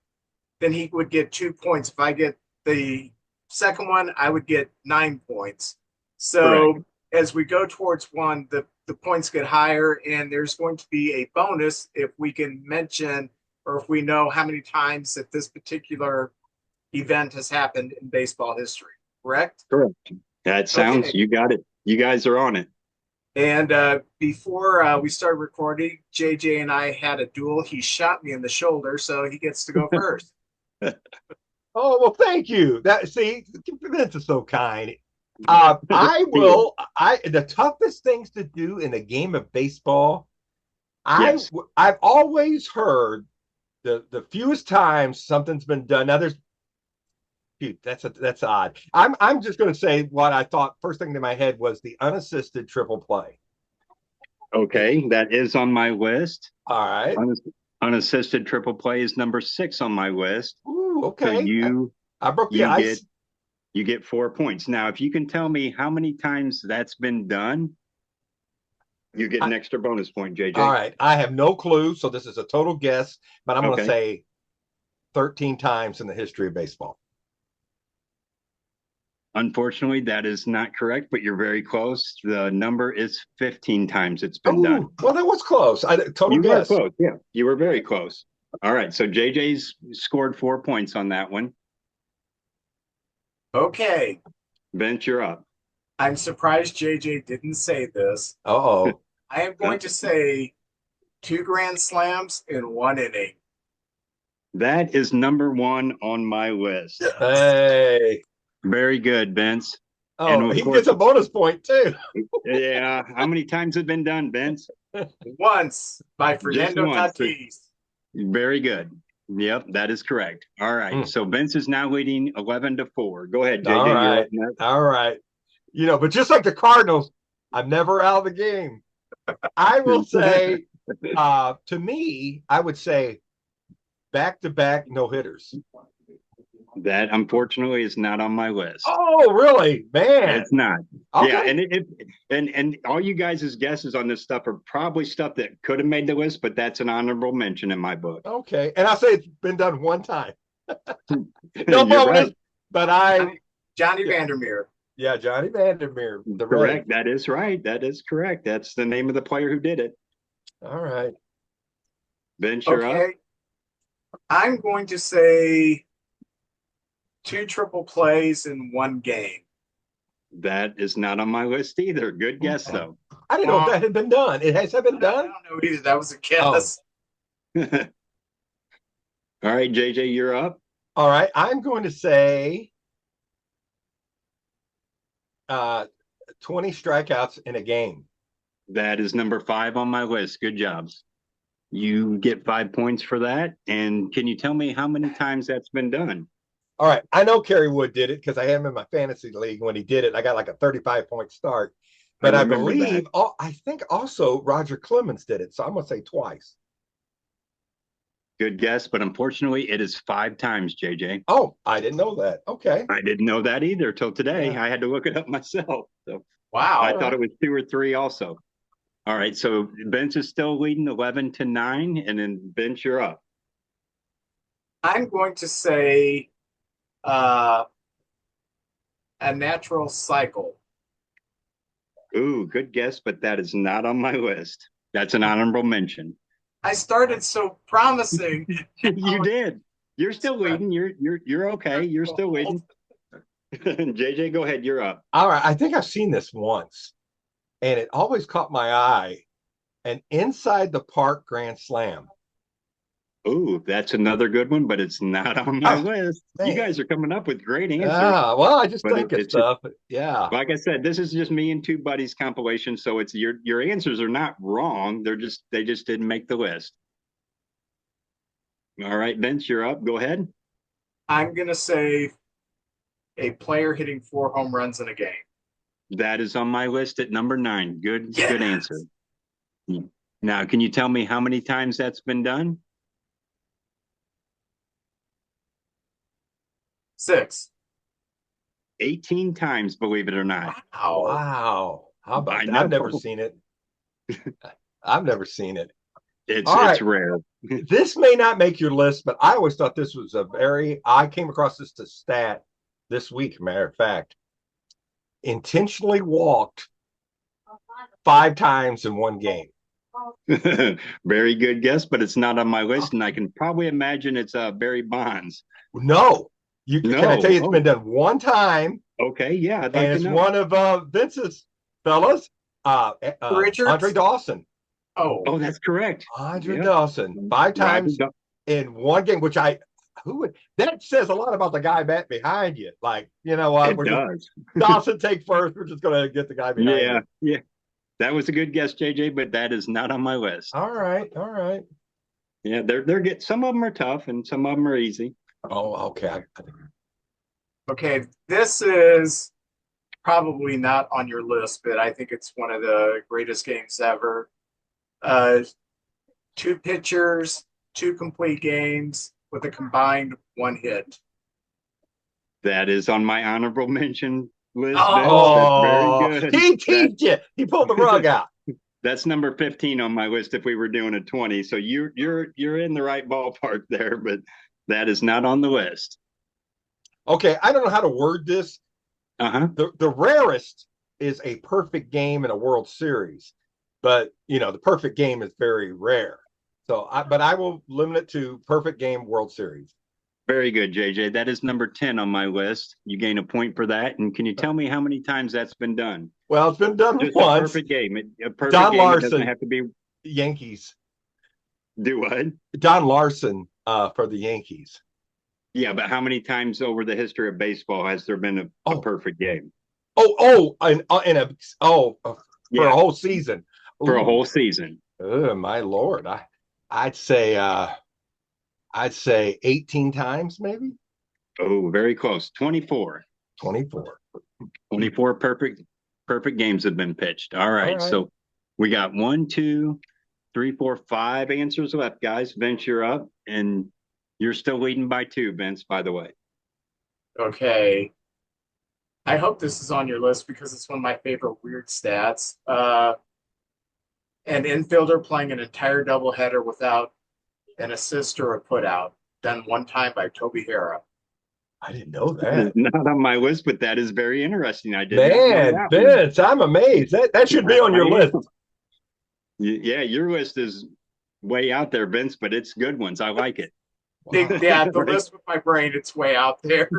then he would get 2 points. If I get the second one, I would get 9 points. So Correct. as we go towards one, the points get higher, and there's going to be a bonus if we can mention or if we know how many times that this particular event has happened in baseball history. Correct? Correct. That sounds, Okay. You got it. You guys are on it. And before we started recording, JJ and I had a duel. He shot me in the shoulder, so he gets to go first. Oh, well, thank you. Vince is so kind. The toughest things to do in a game of baseball, Yes. I've always heard the fewest times something's been done. Now that's odd. I'm just going to say what I thought first thing in my head was the unassisted triple play. Okay, that is on my list. All right. Unassisted triple play is number 6 on my list. Ooh, okay. So I broke the ice. you get 4 points. Now, if you can tell me how many times that's been done, you get an extra bonus point, JJ. All right. I have no clue, so this is a total guess, but I'm going to say 13 times in the history of baseball. Unfortunately, that is not correct, but you're very close. The number is 15 times it's been done. Well, that was close. Total You guess. were close. Yeah, you were very close. All right, so JJ's scored 4 points on that one. Okay. Vince, you're up. I'm surprised JJ didn't say this. Uh-oh. I am going to say 2 grand slams in 1 inning. That is number 1 on my list. Hey. Very good, Vince. Oh, he gets a bonus point too. Yeah. How many times has it been done, Vince? Once by Fernando once. Tatis. Very good. Yep, that is correct. All right. So Vince is now leading 11-4. Go ahead, JJ. All right. All right. But just like the Cardinals, I'm never out of the game. I will say, to me, I would say back-to-back no-hitters. That unfortunately is not on my list. Oh, really, man? It's not. Okay. Yeah, and all you guys' guesses on this stuff are probably stuff that could have made the list, but that's an honorable mention in my book. Okay, and I say it's been done one time. No bonus, right. But Johnny Vandermeer. Yeah, Johnny Vandermeer. Correct. That is right. That is correct. That's the name of the player who did it. All right. Vince, you're up. I'm going to say 2 triple plays in 1 game. That is not on my list either. Good guess, though. I didn't know if that had been done. It has been done? I don't know either. That was a guess. All right, JJ, you're up. All right. I'm going to say 20 strikeouts in a game. That is number 5 on my list. Good job. You get 5 points for that. And can you tell me how many times that's been done? All right. I know Kerry Wood did it because I had him in my fantasy league when he did it. I got like a 35-point start. But I believe, I think also Roger Clemens did it. So I'm going to say twice. Good guess, but unfortunately, it is 5 times, JJ. Oh, I didn't know that. Okay. I didn't know that either till today. Yeah. I had to look it up myself. So wow. I thought it was 2 or 3 also. All right. So Vince is still leading 11-9, and then Vince, you're up. I'm going to say a natural cycle. Ooh, good guess, but that is not on my list. That's an honorable mention. I started so promising. You You're still leading. You're okay. You're still leading. JJ, go ahead. You're up. All right. I think I've seen this once, and it always caught my eye. An inside the park grand slam. Ooh, that's another good one, but it's not on my list. Man. You guys are coming up with great answers. Yeah, well, I just but think of stuff. Yeah. Like I said, this is just me and two buddies compilation, so it's your answers are not wrong. They just didn't make the list. All right, Vince, you're up. Go ahead. I'm gonna say a player hitting 4 home runs in a game. That is on my list at number 9. Good answer. Now, can you tell me how many times that's been done? 6. 18 times, believe it or not. Wow. How about that? know. I've never seen it. I've never seen it. It's rare. This may not make your list, but I always thought this was I came across this stat this week, matter of fact. Intentionally walked 5 times in one game. Very good guess, but it's not on my list, and I can probably imagine it's Barry Bonds. No. Can I tell you it's been done one time? Okay, yeah. And it's one of Vince's fellas, Andre Dawson. Oh, that's correct. Andre Dawson, 5 times in one game, which that says a lot about the guy behind you. Like, you know what? It does. Dawson take first. We're just going to get the guy behind you. Yeah. That was a good guess, JJ, but that is not on my list. All right. Yeah, they're some of them are tough and some of them are easy. Oh, okay. Okay, this is probably not on your list, but I think it's one of the greatest games ever. 2 pitchers, 2 complete games with a combined 1 hit. That is on my honorable mention list. Oh, that's very good. He teased you. He pulled the rug out. That's number 15 on my list if we were doing a 20. So you're in the right ballpark there, but that is not on the list. Okay, I don't know how to word this. The rarest is a perfect game in a World Series, but the perfect game is very rare. So, I will limit it to perfect game World Series. Very good, JJ. That is number 10 on my list. You gain a point for that. And can you tell me how many times that's been done? Well, it's been done Just once. A perfect game. Don Larson, doesn't have to be Yankees. Do what? Don Larson for the Yankees. Yeah, but how many times over the history of baseball has there been a perfect game? For a whole season. For a whole season. Oh, my Lord. I'd say 18 times, maybe. Oh, very close. 24. 24 perfect games have been pitched. All right. So we got 1, 2, 3, 4, 5 answers left, guys. Vince, you're up, and you're still leading by 2, Vince, by the way. Okay. I hope this is on your list because it's one of my favorite weird stats. An infielder playing an entire doubleheader without an assist or a putout, done one time by Toby Harrah. I didn't know that. Not on my list, but that is very interesting. I did. Man, Vince, I'm amazed. That should be on your list. Yeah, your list is way out there, Vince, but it's good ones. I like it. Yeah, the list with my brain, it's way out there.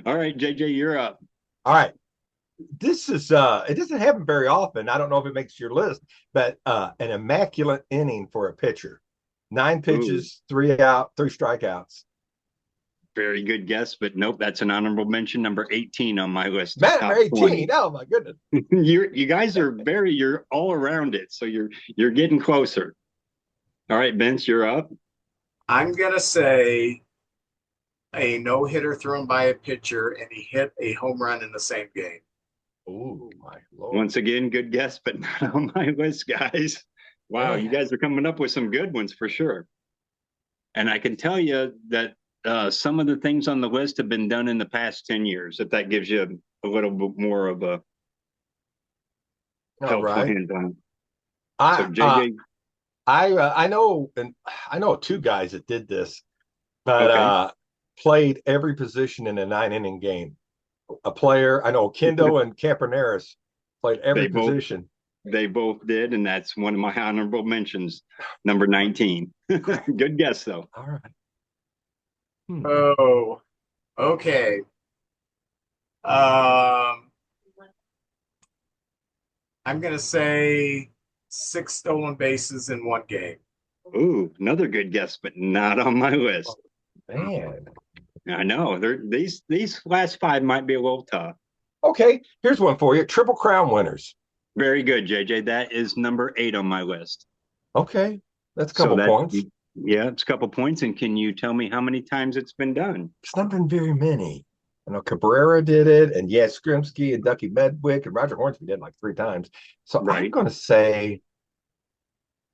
All right, JJ, you're up. All right. This is it doesn't happen very often. I don't know if it makes your list, but an immaculate inning for a pitcher. 9 pitches, 3 strikeouts. Very good guess, but nope, that's an honorable mention, number 18 on my list. Number 18. 20. Oh my goodness. You guys are you're all around it, so you're getting closer. All right, Vince, you're up. I'm gonna say a no-hitter thrown by a pitcher, and he hit a home run in the same game. Oh my Lord. Once again, good guess, but not on my list, guys. Wow, you guys are coming up with some good ones for sure. And I can tell you that some of the things on the list have been done in the past 10 years, if that gives you a little bit more of a helpful hint on it. So JJ, I know 2 guys that did this, but played every position in a 9-inning game. A player, I know Kendo and Campaneris played every position. They both did, and that's one of my honorable mentions, number 19. Good guess, though. All right. Oh, okay. I'm gonna say 6 stolen bases in one game. Ooh, another good guess, but not on my list. Man. I know these last five might be a little tough. Okay, here's one for you. Triple Crown winners. Very good, JJ. That is number 8 on my list. Okay, that's a So couple that, points. yeah, it's a couple points. And can you tell me how many times it's been done? It's not been very many. I know Cabrera did it, and yes, Skrimsky and Ducky Medwick and Roger Hornsby did it like 3 times. So Right. I'm gonna say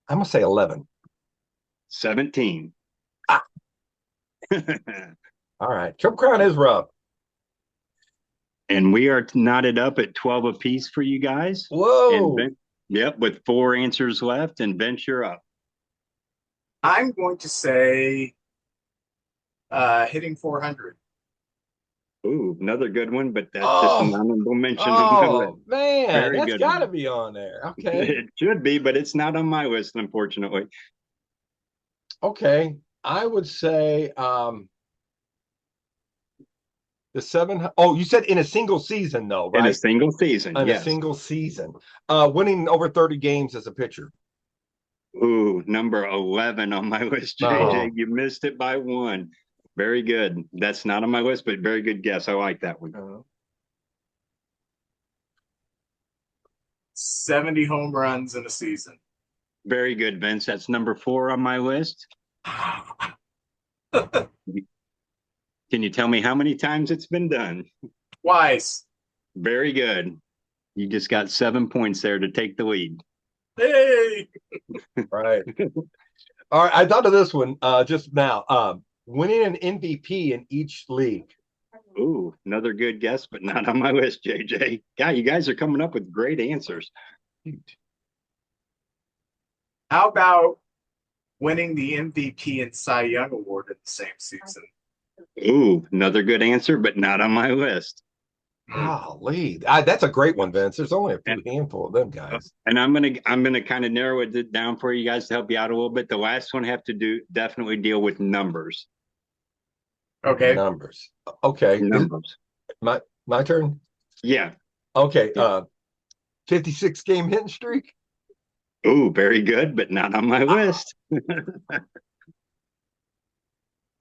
11. 17. Ah. All right, Triple Crown is rough. And we are knotted up at 12 apiece for you guys. Whoa. And yep, with 4 answers left. And Vince, you're up. I'm going to say hitting 400. Ooh, another good one, but that's just an honorable mention on my list. Oh man, Very that's good got to one. be on there. Okay. It should be, but it's not on my list, unfortunately. Okay, I would say the 7. Oh, you said in a single season, though, right? In a single season, In yes. a single season, winning over 30 games as a pitcher. Ooh, number 11 on my list, JJ. Oh. You missed it by 1. Very good. That's not on my list, but very good guess. I like that one. 70 home runs in a season. Very good, Vince. That's number 4 on my list. Can you tell me how many times it's been done? Twice. Very good. You just got 7 points there to take the lead. Hey. Right. All right. I thought of this one just now. Winning an MVP in each league. Ooh, another good guess, but not on my list, JJ. God, you guys are coming up with great answers. How about winning the MVP and Cy Young Award in the same season? Ooh, another good answer, but not on my list. Golly, that's a great one, Vince. There's only a few handful of them guys. And I'm gonna kind of narrow it down for you guys to help you out a little bit. The last one have to definitely deal with numbers. Okay. Numbers. Okay. Numbers. My turn? Yeah. Okay. 56 game hitting streak. Ooh, very good, but not on my list.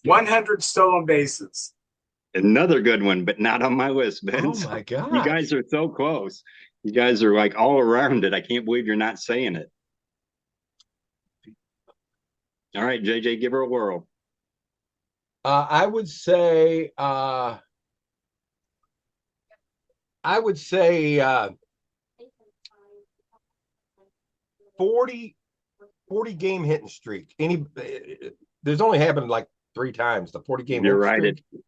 100 stolen bases. Another good one, but not on my list, Vince. Oh my God. You guys are so close. You guys are like all around it. I can't believe you're not saying it. All right, JJ, give her a whirl. I would say 40 game hitting streak. There's only happened like 3 times, the 40 game You're hitting right. streak.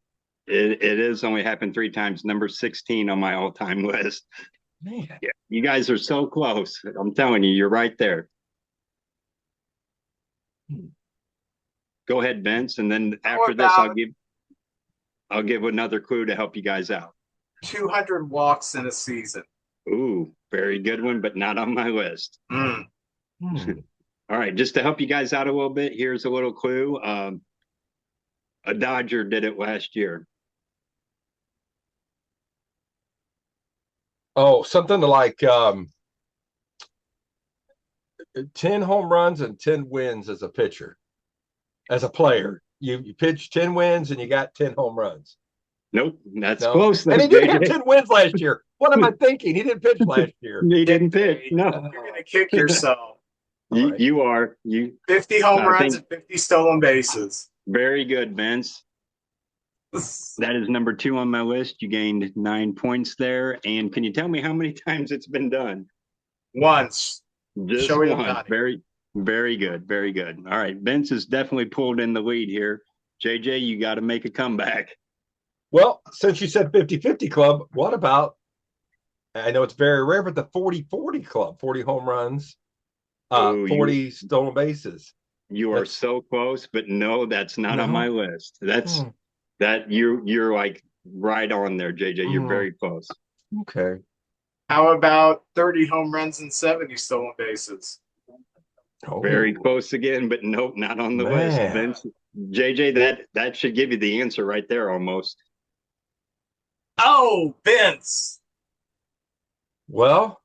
It is only happened 3 times. Number 16 on my all-time list. Man. Yeah, you guys are so close. I'm telling you, you're right there. Go ahead, Vince, and then after this, I'll give another clue to help you guys out. 200 walks in a season. Ooh, very good one, but not on my list. Mm. All right, just to help you guys out a little bit, here's a little clue. A Dodger did it last year. Oh, something like 10 home runs and 10 wins as a pitcher. As a player, you pitch 10 wins and you got 10 home runs. Nope, that's close. And he didn't have 10 wins last year. What am I thinking? He didn't pitch last year. He didn't pitch. No, You're gonna kick yourself. you are. 50 home runs and 50 stolen bases. Very good, Vince. That is number 2 on my list. You gained 9 points there. And can you tell me how many times it's been done? Once. Just one. Very, very good. Very good. All right. Vince has definitely pulled in the lead here. JJ, you got to make a comeback. Well, since you said 50-50 club, what about, I know it's very rare, but the 40-40 club, 40 home runs, 40 stolen bases. You are so close, but no, that's not on my list. That you're like right on there, JJ. You're very close. Okay. How about 30 home runs and 70 stolen bases? Very Oh, close again, but nope, not on the list. man. Vince, JJ, that should give you the answer right there almost. Oh, Vince. Well,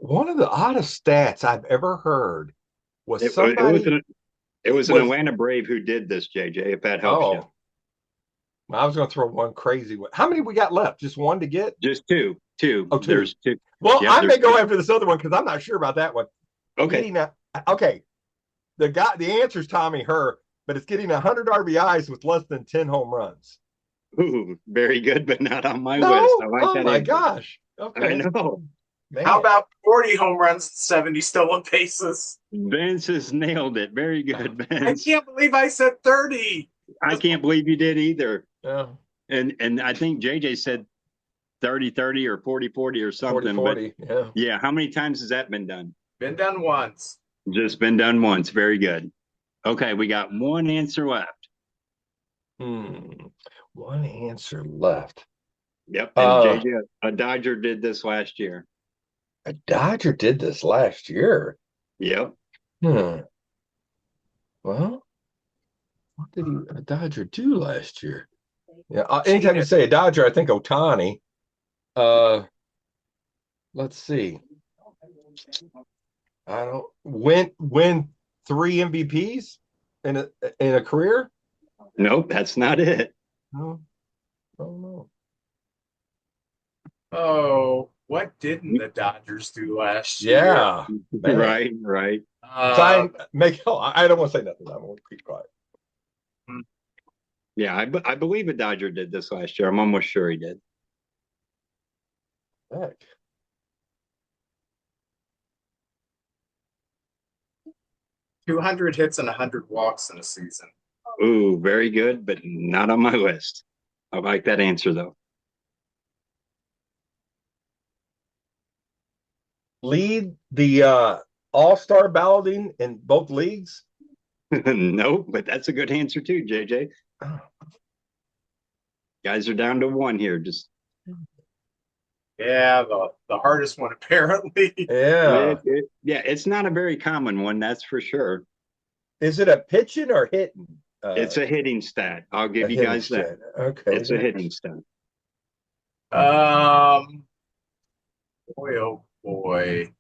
one of the oddest stats I've ever heard was It, it was somebody an it was an was, Atlanta Brave who did this, JJ, if that helps you. oh, I was going to throw one crazy one. How many we got left? Just one to get? Just two. Two. Oh, two. There's two. Well, Yep, I may there's go two. after this other one because I'm not sure about that one. Okay. Getting a, okay, the answer's Tommy Herr, but it's getting 100 RBIs with less than 10 home runs. Ooh, very good, but not on my No, list. I like oh that my answer. gosh. I Okay, know. man. How about 40 home runs and 70 stolen bases? Vince has nailed it. Very good, I Vince. can't believe I said 30. I can't believe you did either. Yeah, And I think JJ said 30-30 or 40-40 or 40 something. 40. Yeah. But yeah, how many times has that been done? Been done once. Just been done once. Very good. Okay, we got one answer left. One answer left. Yep. And Uh, JJ, a Dodger did this last year. a Dodger did this last year. Yep. Hmm. Well, what did a Dodger do last year? Yeah. Anytime you say a Dodger, I think Otani. Uh, let's see. I don't win 3 MVPs in a career. Nope, that's not it. No, I don't know. Oh, what didn't the Dodgers do last year? Yeah, man. Right, right. Sign make. Oh, I don't want to say nothing. I'm going to keep quiet. Yeah, I believe a Dodger did this last year. I'm almost sure he did. Heck. 200 hits and 100 walks in a season. Ooh, very good, but not on my list. I like that answer though. Lead the All-Star balloting in both leagues. Nope, but that's a good answer too, JJ. Oh. Guys are down to one here. Just Yeah, the hardest one apparently. Yeah. yeah, it's not a very common one, that's for sure. Is it a pitching or hitting? It's a hitting stat. I'll give you hitting guys that. stat. Okay. It's a hitting stat. Boy, oh boy.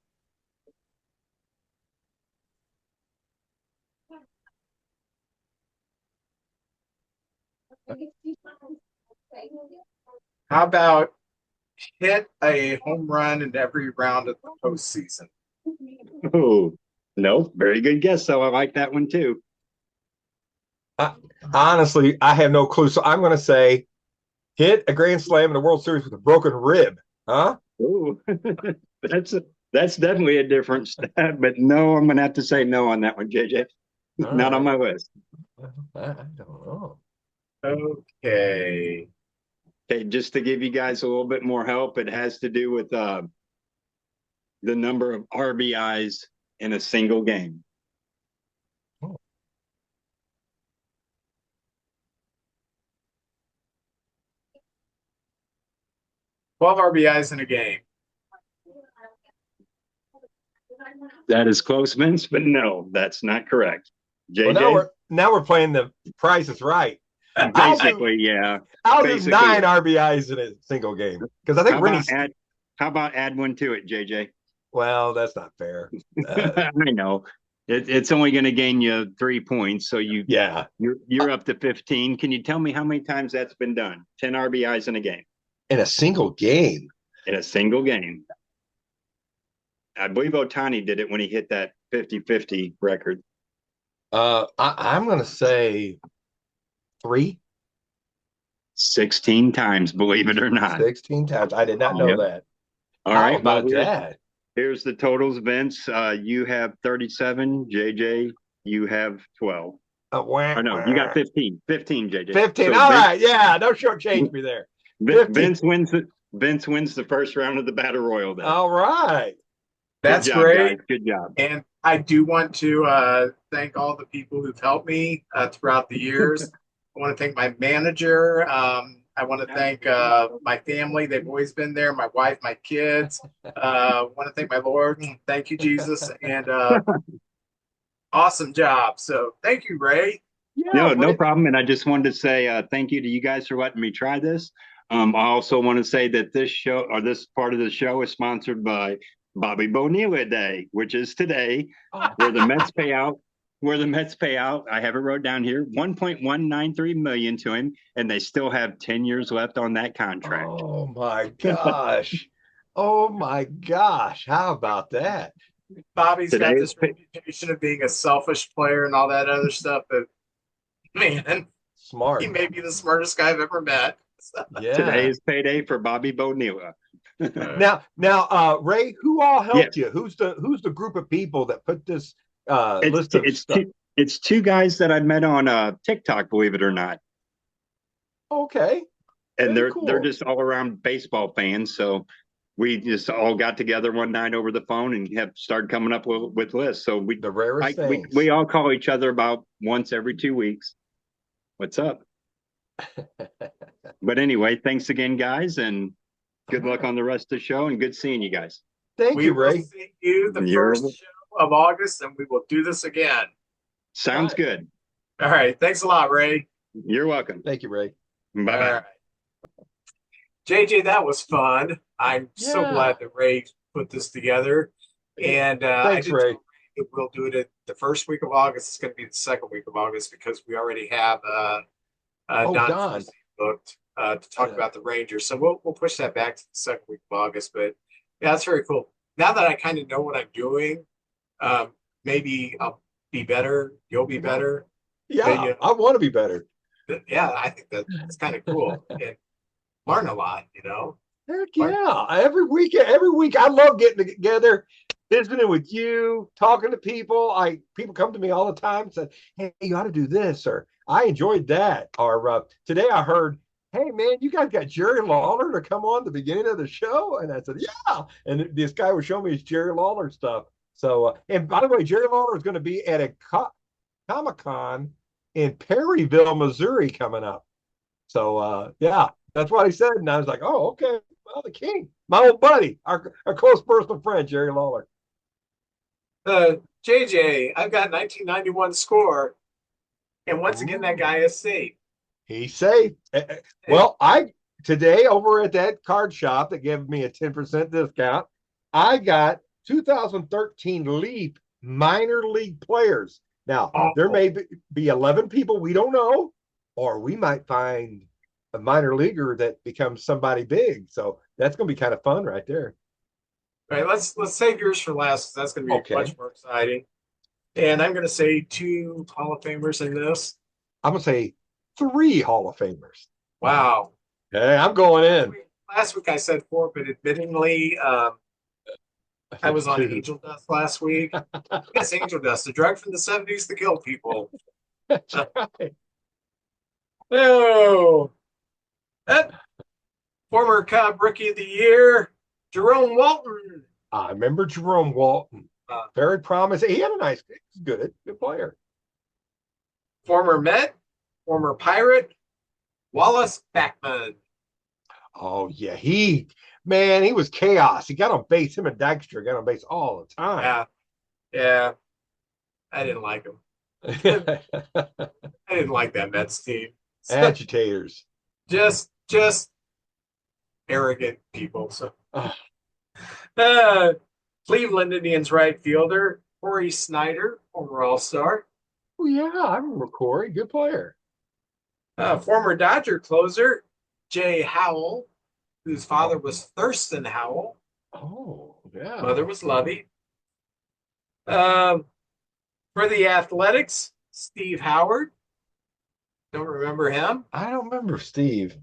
How about hit a home run in every round of the postseason? Oh, no, very good guess. So I like that one too. Honestly, I have no clue. So I'm going to say hit a grand slam in the World Series with a broken rib. Huh? Oh, that's definitely a different stat, but no, I'm gonna have to say no on that one, JJ. All Not on right. my list. I don't know. Okay. Okay, just to give you guys a little bit more help, it has to do with the number of RBIs in a single game. 12 RBIs in a game. That is close, Vince, but no, that's not correct. JJ? Well, now we're playing the Price is Right. Basically, yeah. I'll do Basically, 9 RBIs in a single game because I think how about add one to it, JJ? Well, that's not fair. I know. It's only going to gain you 3 points, so you're up to 15. Can you tell me how many times that's been done? 10 RBIs in a game. In a single game. In a single game. I believe Otani did it when he hit that 50-50 record. I'm going to say 3. 16 times, believe it or not. 16 times. I did not know that. All How right. about that? Here's the totals, Vince. You have 37. JJ, you have 12. Or no, you got 15. 15, JJ. 15. So all right. Yeah. Don't shortchange me there. Vince wins the first round of the Battle Royal. Then. All right. That's Good job, great. Guys. Good job. And I do want to thank all the people who've helped me throughout the years. I want to thank my manager, I want to thank my family. They've always been there. My wife, my kids. Want to thank my Lord. Thank you, Jesus, and awesome job. So thank you, Ray. Yeah, No Ray. problem. And I just wanted to say thank you to you guys for letting me try this. I also want to say that this show or this part of the show is sponsored by Bobby Bonilla Day, which is today, where the Mets pay out. Where the Mets pay out, I have it wrote down here, 1.193 million to him, and they still have 10 years left on that contract. Oh my gosh. Oh my gosh. How about that? Bobby's got Today this reputation of being a selfish player and all that other stuff, but man, Smart. he may be the smartest guy I've ever met. Yeah. Today is payday for Bobby Bonilla. Now, Ray, who all Yeah. helped you? Who's the group of people that put this list of stuff? It's two guys that I met on TikTok, believe it or not. Okay. And Very they're cool. just all around baseball fans. So we just all got together one night over the phone and have started coming up with lists. So The rarest things. we all call each other about once every 2 weeks. What's up? But anyway, thanks again, guys, and good luck on the rest of the show, and good seeing you guys. Thank We you, will Ray. see you the first show of August, and we will do this again. Sounds good. All right. Thanks a lot, Ray. You're welcome. Thank you, Ray. Bye-bye. All right. JJ, that was fun. I'm so glad that Ray put this together. And Thanks, Ray. We'll do it at the first week of August. It's going to be the second week of August because we already have Don booked to talk about the Rangers. So we'll push that back to the second week of August. But yeah, that's very cool. Now that I kind of know what I'm doing, maybe I'll be better. You'll be better. Yeah, but, you know, I want to be better. Yeah, I think that's kind of cool. And learn a lot, you know. Heck yeah. Every week, I love getting together, visiting with you, talking to people. People come to me all the time and say, hey, you ought to do this, or I enjoyed that. Or today I heard, hey man, you guys got Jerry Lawler to come on the beginning of the show. And I said, yeah. And this guy was showing me his Jerry Lawler stuff. So and by the way, Jerry Lawler is going to be at a Comic-Con in Perryville, Missouri coming up. So yeah, that's what he said. And I was like, oh, okay. Well, the king, my old buddy, our close personal friend, Jerry Lawler. JJ, I've got 1991 score. And once again, that guy is safe. He's safe. Well, today over at that card shop that gave me a 10% discount, I got 2013 Leaf minor league players. Now, there may be 11 people we don't know, or we might find a minor leaguer that becomes somebody big. So that's going to be kind of fun right there. All right, let's save yours for last. That's going to be much more exciting. And I'm going to say 2 Hall of Famers in this. I'm going to say 3 Hall of Famers. Wow. Hey, I'm going in. Last week I said 4, but admittingly, I was on Angel Dust last week. Yes, Angel Dust, a drug from the 70s to kill people. That's right. Oh. Former Cub Rookie of the Year, Jerome Walton. I remember Jerome Walton. Very promising. He had a nice, good player. Former Met, former Pirate, Wallace Backman. Oh, yeah. He was chaos. He got on base. Him and Dykstra got on base all the time. Yeah. I didn't like him. I didn't like that Mets team. Agitators. Just arrogant people. So, Cleveland Indians right fielder Corey Snyder, former All-Star. Oh yeah, I remember Corey. Good player. Former Dodger closer Jay Howell, whose father was Thurston Howell. Oh yeah. Mother was Lovey. For the Athletics, Steve Howard. Don't remember him. I don't remember Steve.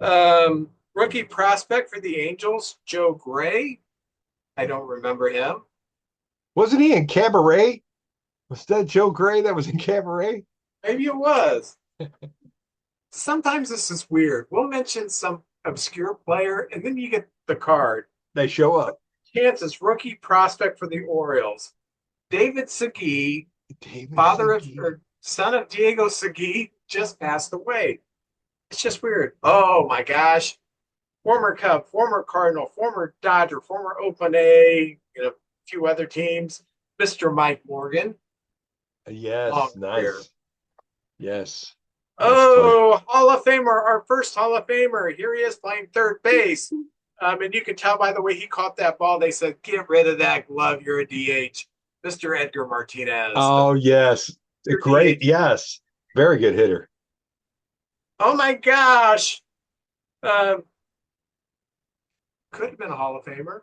Rookie prospect for the Angels, Joe Gray. I don't remember him. Wasn't he in Cabaret? Was that Joe Gray that was in Cabaret? Maybe it was. Sometimes this is weird. We'll mention some obscure player, and then you get the card. They show up. Chances rookie prospect for the Orioles, David Segui, son of Diego Segui, just passed away. It's just weird. Oh my gosh. Former Cub, former Cardinal, former Dodger, former Oakland A, a few other teams. Mr. Mike Morgan, long Yes, career. nice. Yes, nice play. Oh, Hall of Famer, our first Hall of Famer. Here he is playing third base. And you can tell by the way he caught that ball, they said, get rid of that glove. You're a DH. Mr. Edgar Martinez. Oh, yes. Your Great. DH. Yes. Very good hitter. Oh my gosh. Um, could have been a Hall of Famer.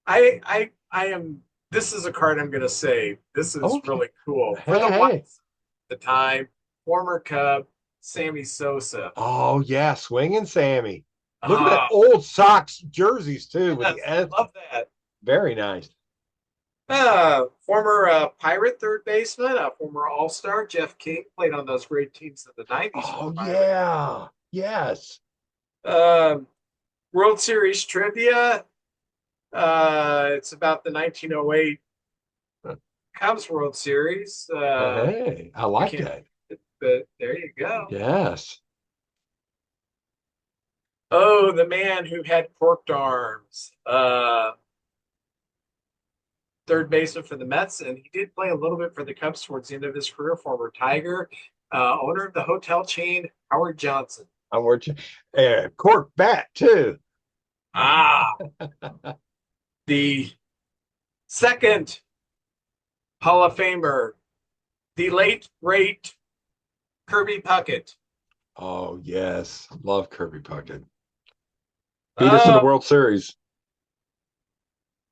I am. This is a card I'm going to save. This is Okay. really cool for the Hey, hey. Whites. At the time, former Cub Sammy Sosa. Oh, yeah. Swinging Sammy. Look at that Ah, old Sox jerseys, too, with yes, the S. love that. Very nice. Former Pirate third baseman, former All Star Jeff King played on those great teams in the '90s for Oh, the Pirates. yeah. Yes. Um, World Series trivia. It's about the 1908 Cubs World Series. Hey, I I like can't, that. but there you go. Yes. Oh, the man who had corked arms. Third baseman for the Mets, and he did play a little bit for the Cubs towards the end of his career. Former Tiger, owner of the hotel chain Howard Johnson. I'm working. Cork bat, too. Ah, the second Hall of Famer, the late great Kirby Puckett. Oh, yes. Love Kirby Puckett. Beat us in the Uh, World Series.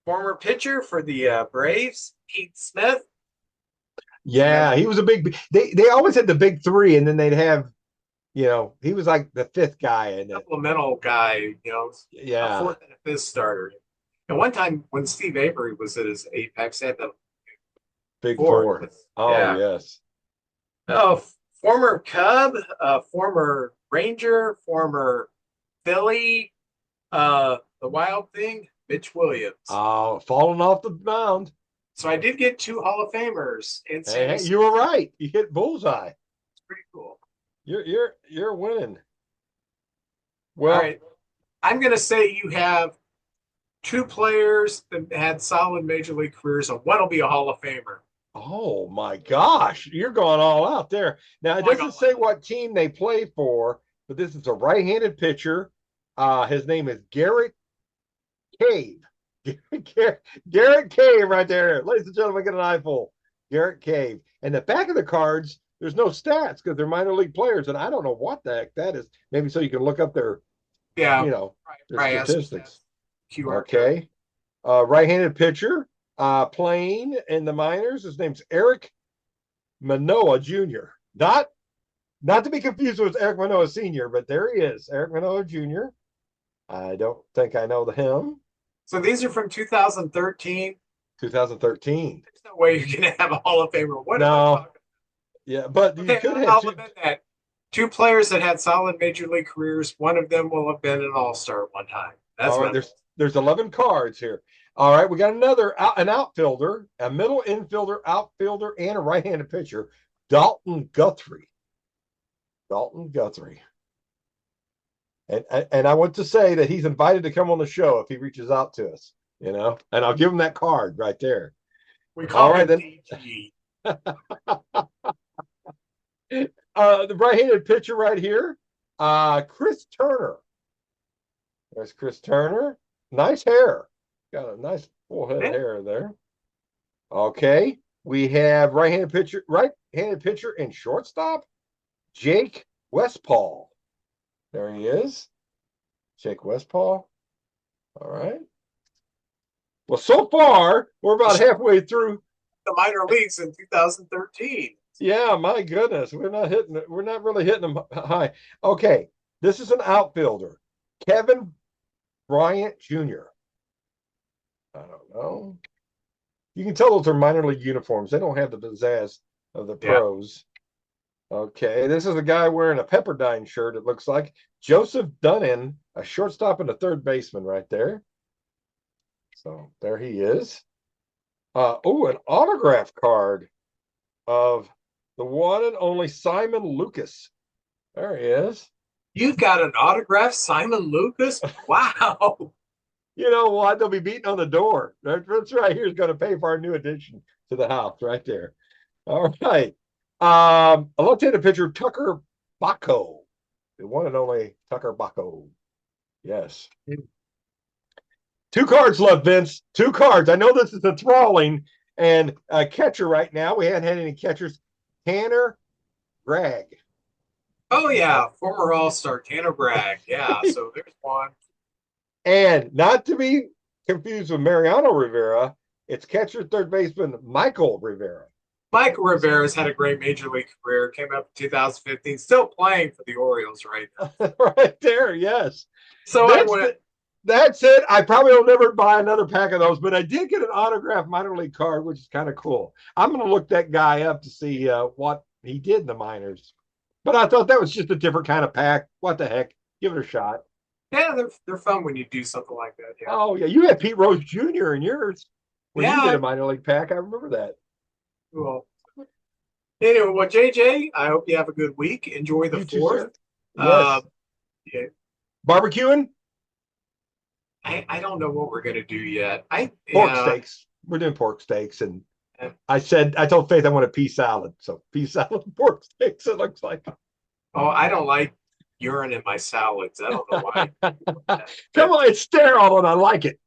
Former pitcher for the Braves, Pete Smith. Yeah, he was a big. They always had the big three, and then they'd have, he was like the fifth guy in it. Supplemental guy, a Yeah, fourth and a fifth starter. And one time when Steve Avery was at his apex, they had the big fourth. four. Oh, Yeah. yes. Oh, former Cub, former Ranger, former Philly, the Wild Thing, Mitch Williams. Oh, falling off the mound. So I did get two Hall of Famers in Hey, Sammy. you were right. You hit bullseye. It's pretty cool. You're winning. All Well, right. I'm going to say you have two players that had solid major league careers, and one will be a Hall of Famer. oh my gosh, you're going all out there. Now it doesn't say what team they play for, but this is a right-handed pitcher. His name is Garrett Cave. Garrett Cave right there. Ladies and gentlemen, get an eyeful. Garrett Cave. And the back of the cards, there's no stats because they're minor league players, and I don't know what the heck that is. Maybe so you can look up their, Yeah, their statistics. QR Okay. Right-handed pitcher, playing in the minors. His name's Eric Manoah Jr. Not to be confused with Eric Manoah Sr., but there he is, Eric Manoah Jr. I don't think I know him. So these are from 2013. 2013. There's no way you're going to have a Hall of Famer. What am I No, talking yeah, but about? you Okay, could have I'll admit that. Two players that had solid major league careers. One of them will have been an all-star at one time. That's all what right. There's 11 cards here. All right, we got an outfielder, a middle infielder, outfielder, and a right-handed pitcher, Dalton Guthrie. Dalton Guthrie. And I want to say that he's invited to come on the show if he reaches out to us, and I'll give him that card right there. we call All right, him then. DG. The right-handed pitcher right here, Chris Turner. There's Chris Turner. Nice hair. Got a nice full head of hair there. Okay. We have right-handed pitcher and shortstop, Jake Westpaul. There he is. Jake Westpaul. All right. Well, so far, we're about halfway through the minor leagues in 2013. Yeah, my goodness. We're not really hitting them high. Okay. This is an outfielder. Kevin Bryant Jr. I don't know. You can tell those are minor league uniforms. They don't have the pizzazz of the pros. Okay, this is a guy wearing a Pepperdine shirt, it looks like. Joseph Dunnan, a shortstop and a third baseman right there. So there he is. An autograph card of the one and only Simon Lucas. There he is. You've got an autographed Simon Lucas? Wow. You know what? They'll be beating on the door. That's right here is going to pay for our new addition to the house right there. All right. A left-handed pitcher, Tucker Baco. The one and only Tucker Baco. Yes. 2 cards left, Vince. 2 cards. I know this is enthralling. And a catcher right now. We haven't had any catchers. Tanner Bragg. Oh, yeah. Former All-Star Tanner Bragg. Yeah, so there's one. And not to be confused with Mariano Rivera, it's catcher, third baseman, Michael Rivera. Michael Rivera's had a great major league career. Came up in 2015. Still playing for the Orioles right now. Right there, yes. So that's it. I probably will never buy another pack of those, but I did get an autographed minor league card, which is kind of cool. I'm going to look that guy up to see what he did in the minors. But I thought that was just a different kind of pack. What the heck? Give it a shot. Yeah, they're fun when you do something like that. Yeah. Oh, yeah. You had Pete Rose Jr. in yours when Yeah, you did a minor league pack. I remember that. Well, anyway, well, JJ, I hope you have a good week. Enjoy the You too, 4th. sir. Yes. Yeah, Barbecuing? I don't know what we're gonna do yet. Pork steaks. We're doing pork steaks. And I told Faith I want a pea salad. So pea salad and pork steaks, it looks like. Oh, I don't like urine in my salads. I don't know why. Come on, it's sterile and I like it.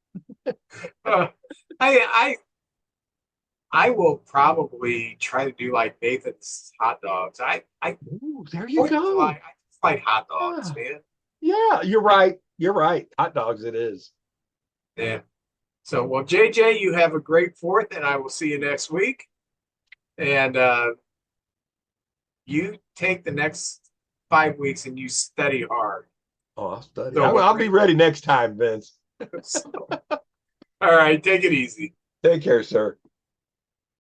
I will probably try to do like Nathan's hot dogs. Ooh, there you go. I just like hot dogs, man. Yeah, you're right. You're right. Hot dogs it is. Yeah. So, well, JJ, you have a great 4th, and I will see you next week. And you take the next 5 weeks and you study hard. Oh, I'll study. So I'll be ready next time, Vince. So, all right, take it easy. Take care, sir.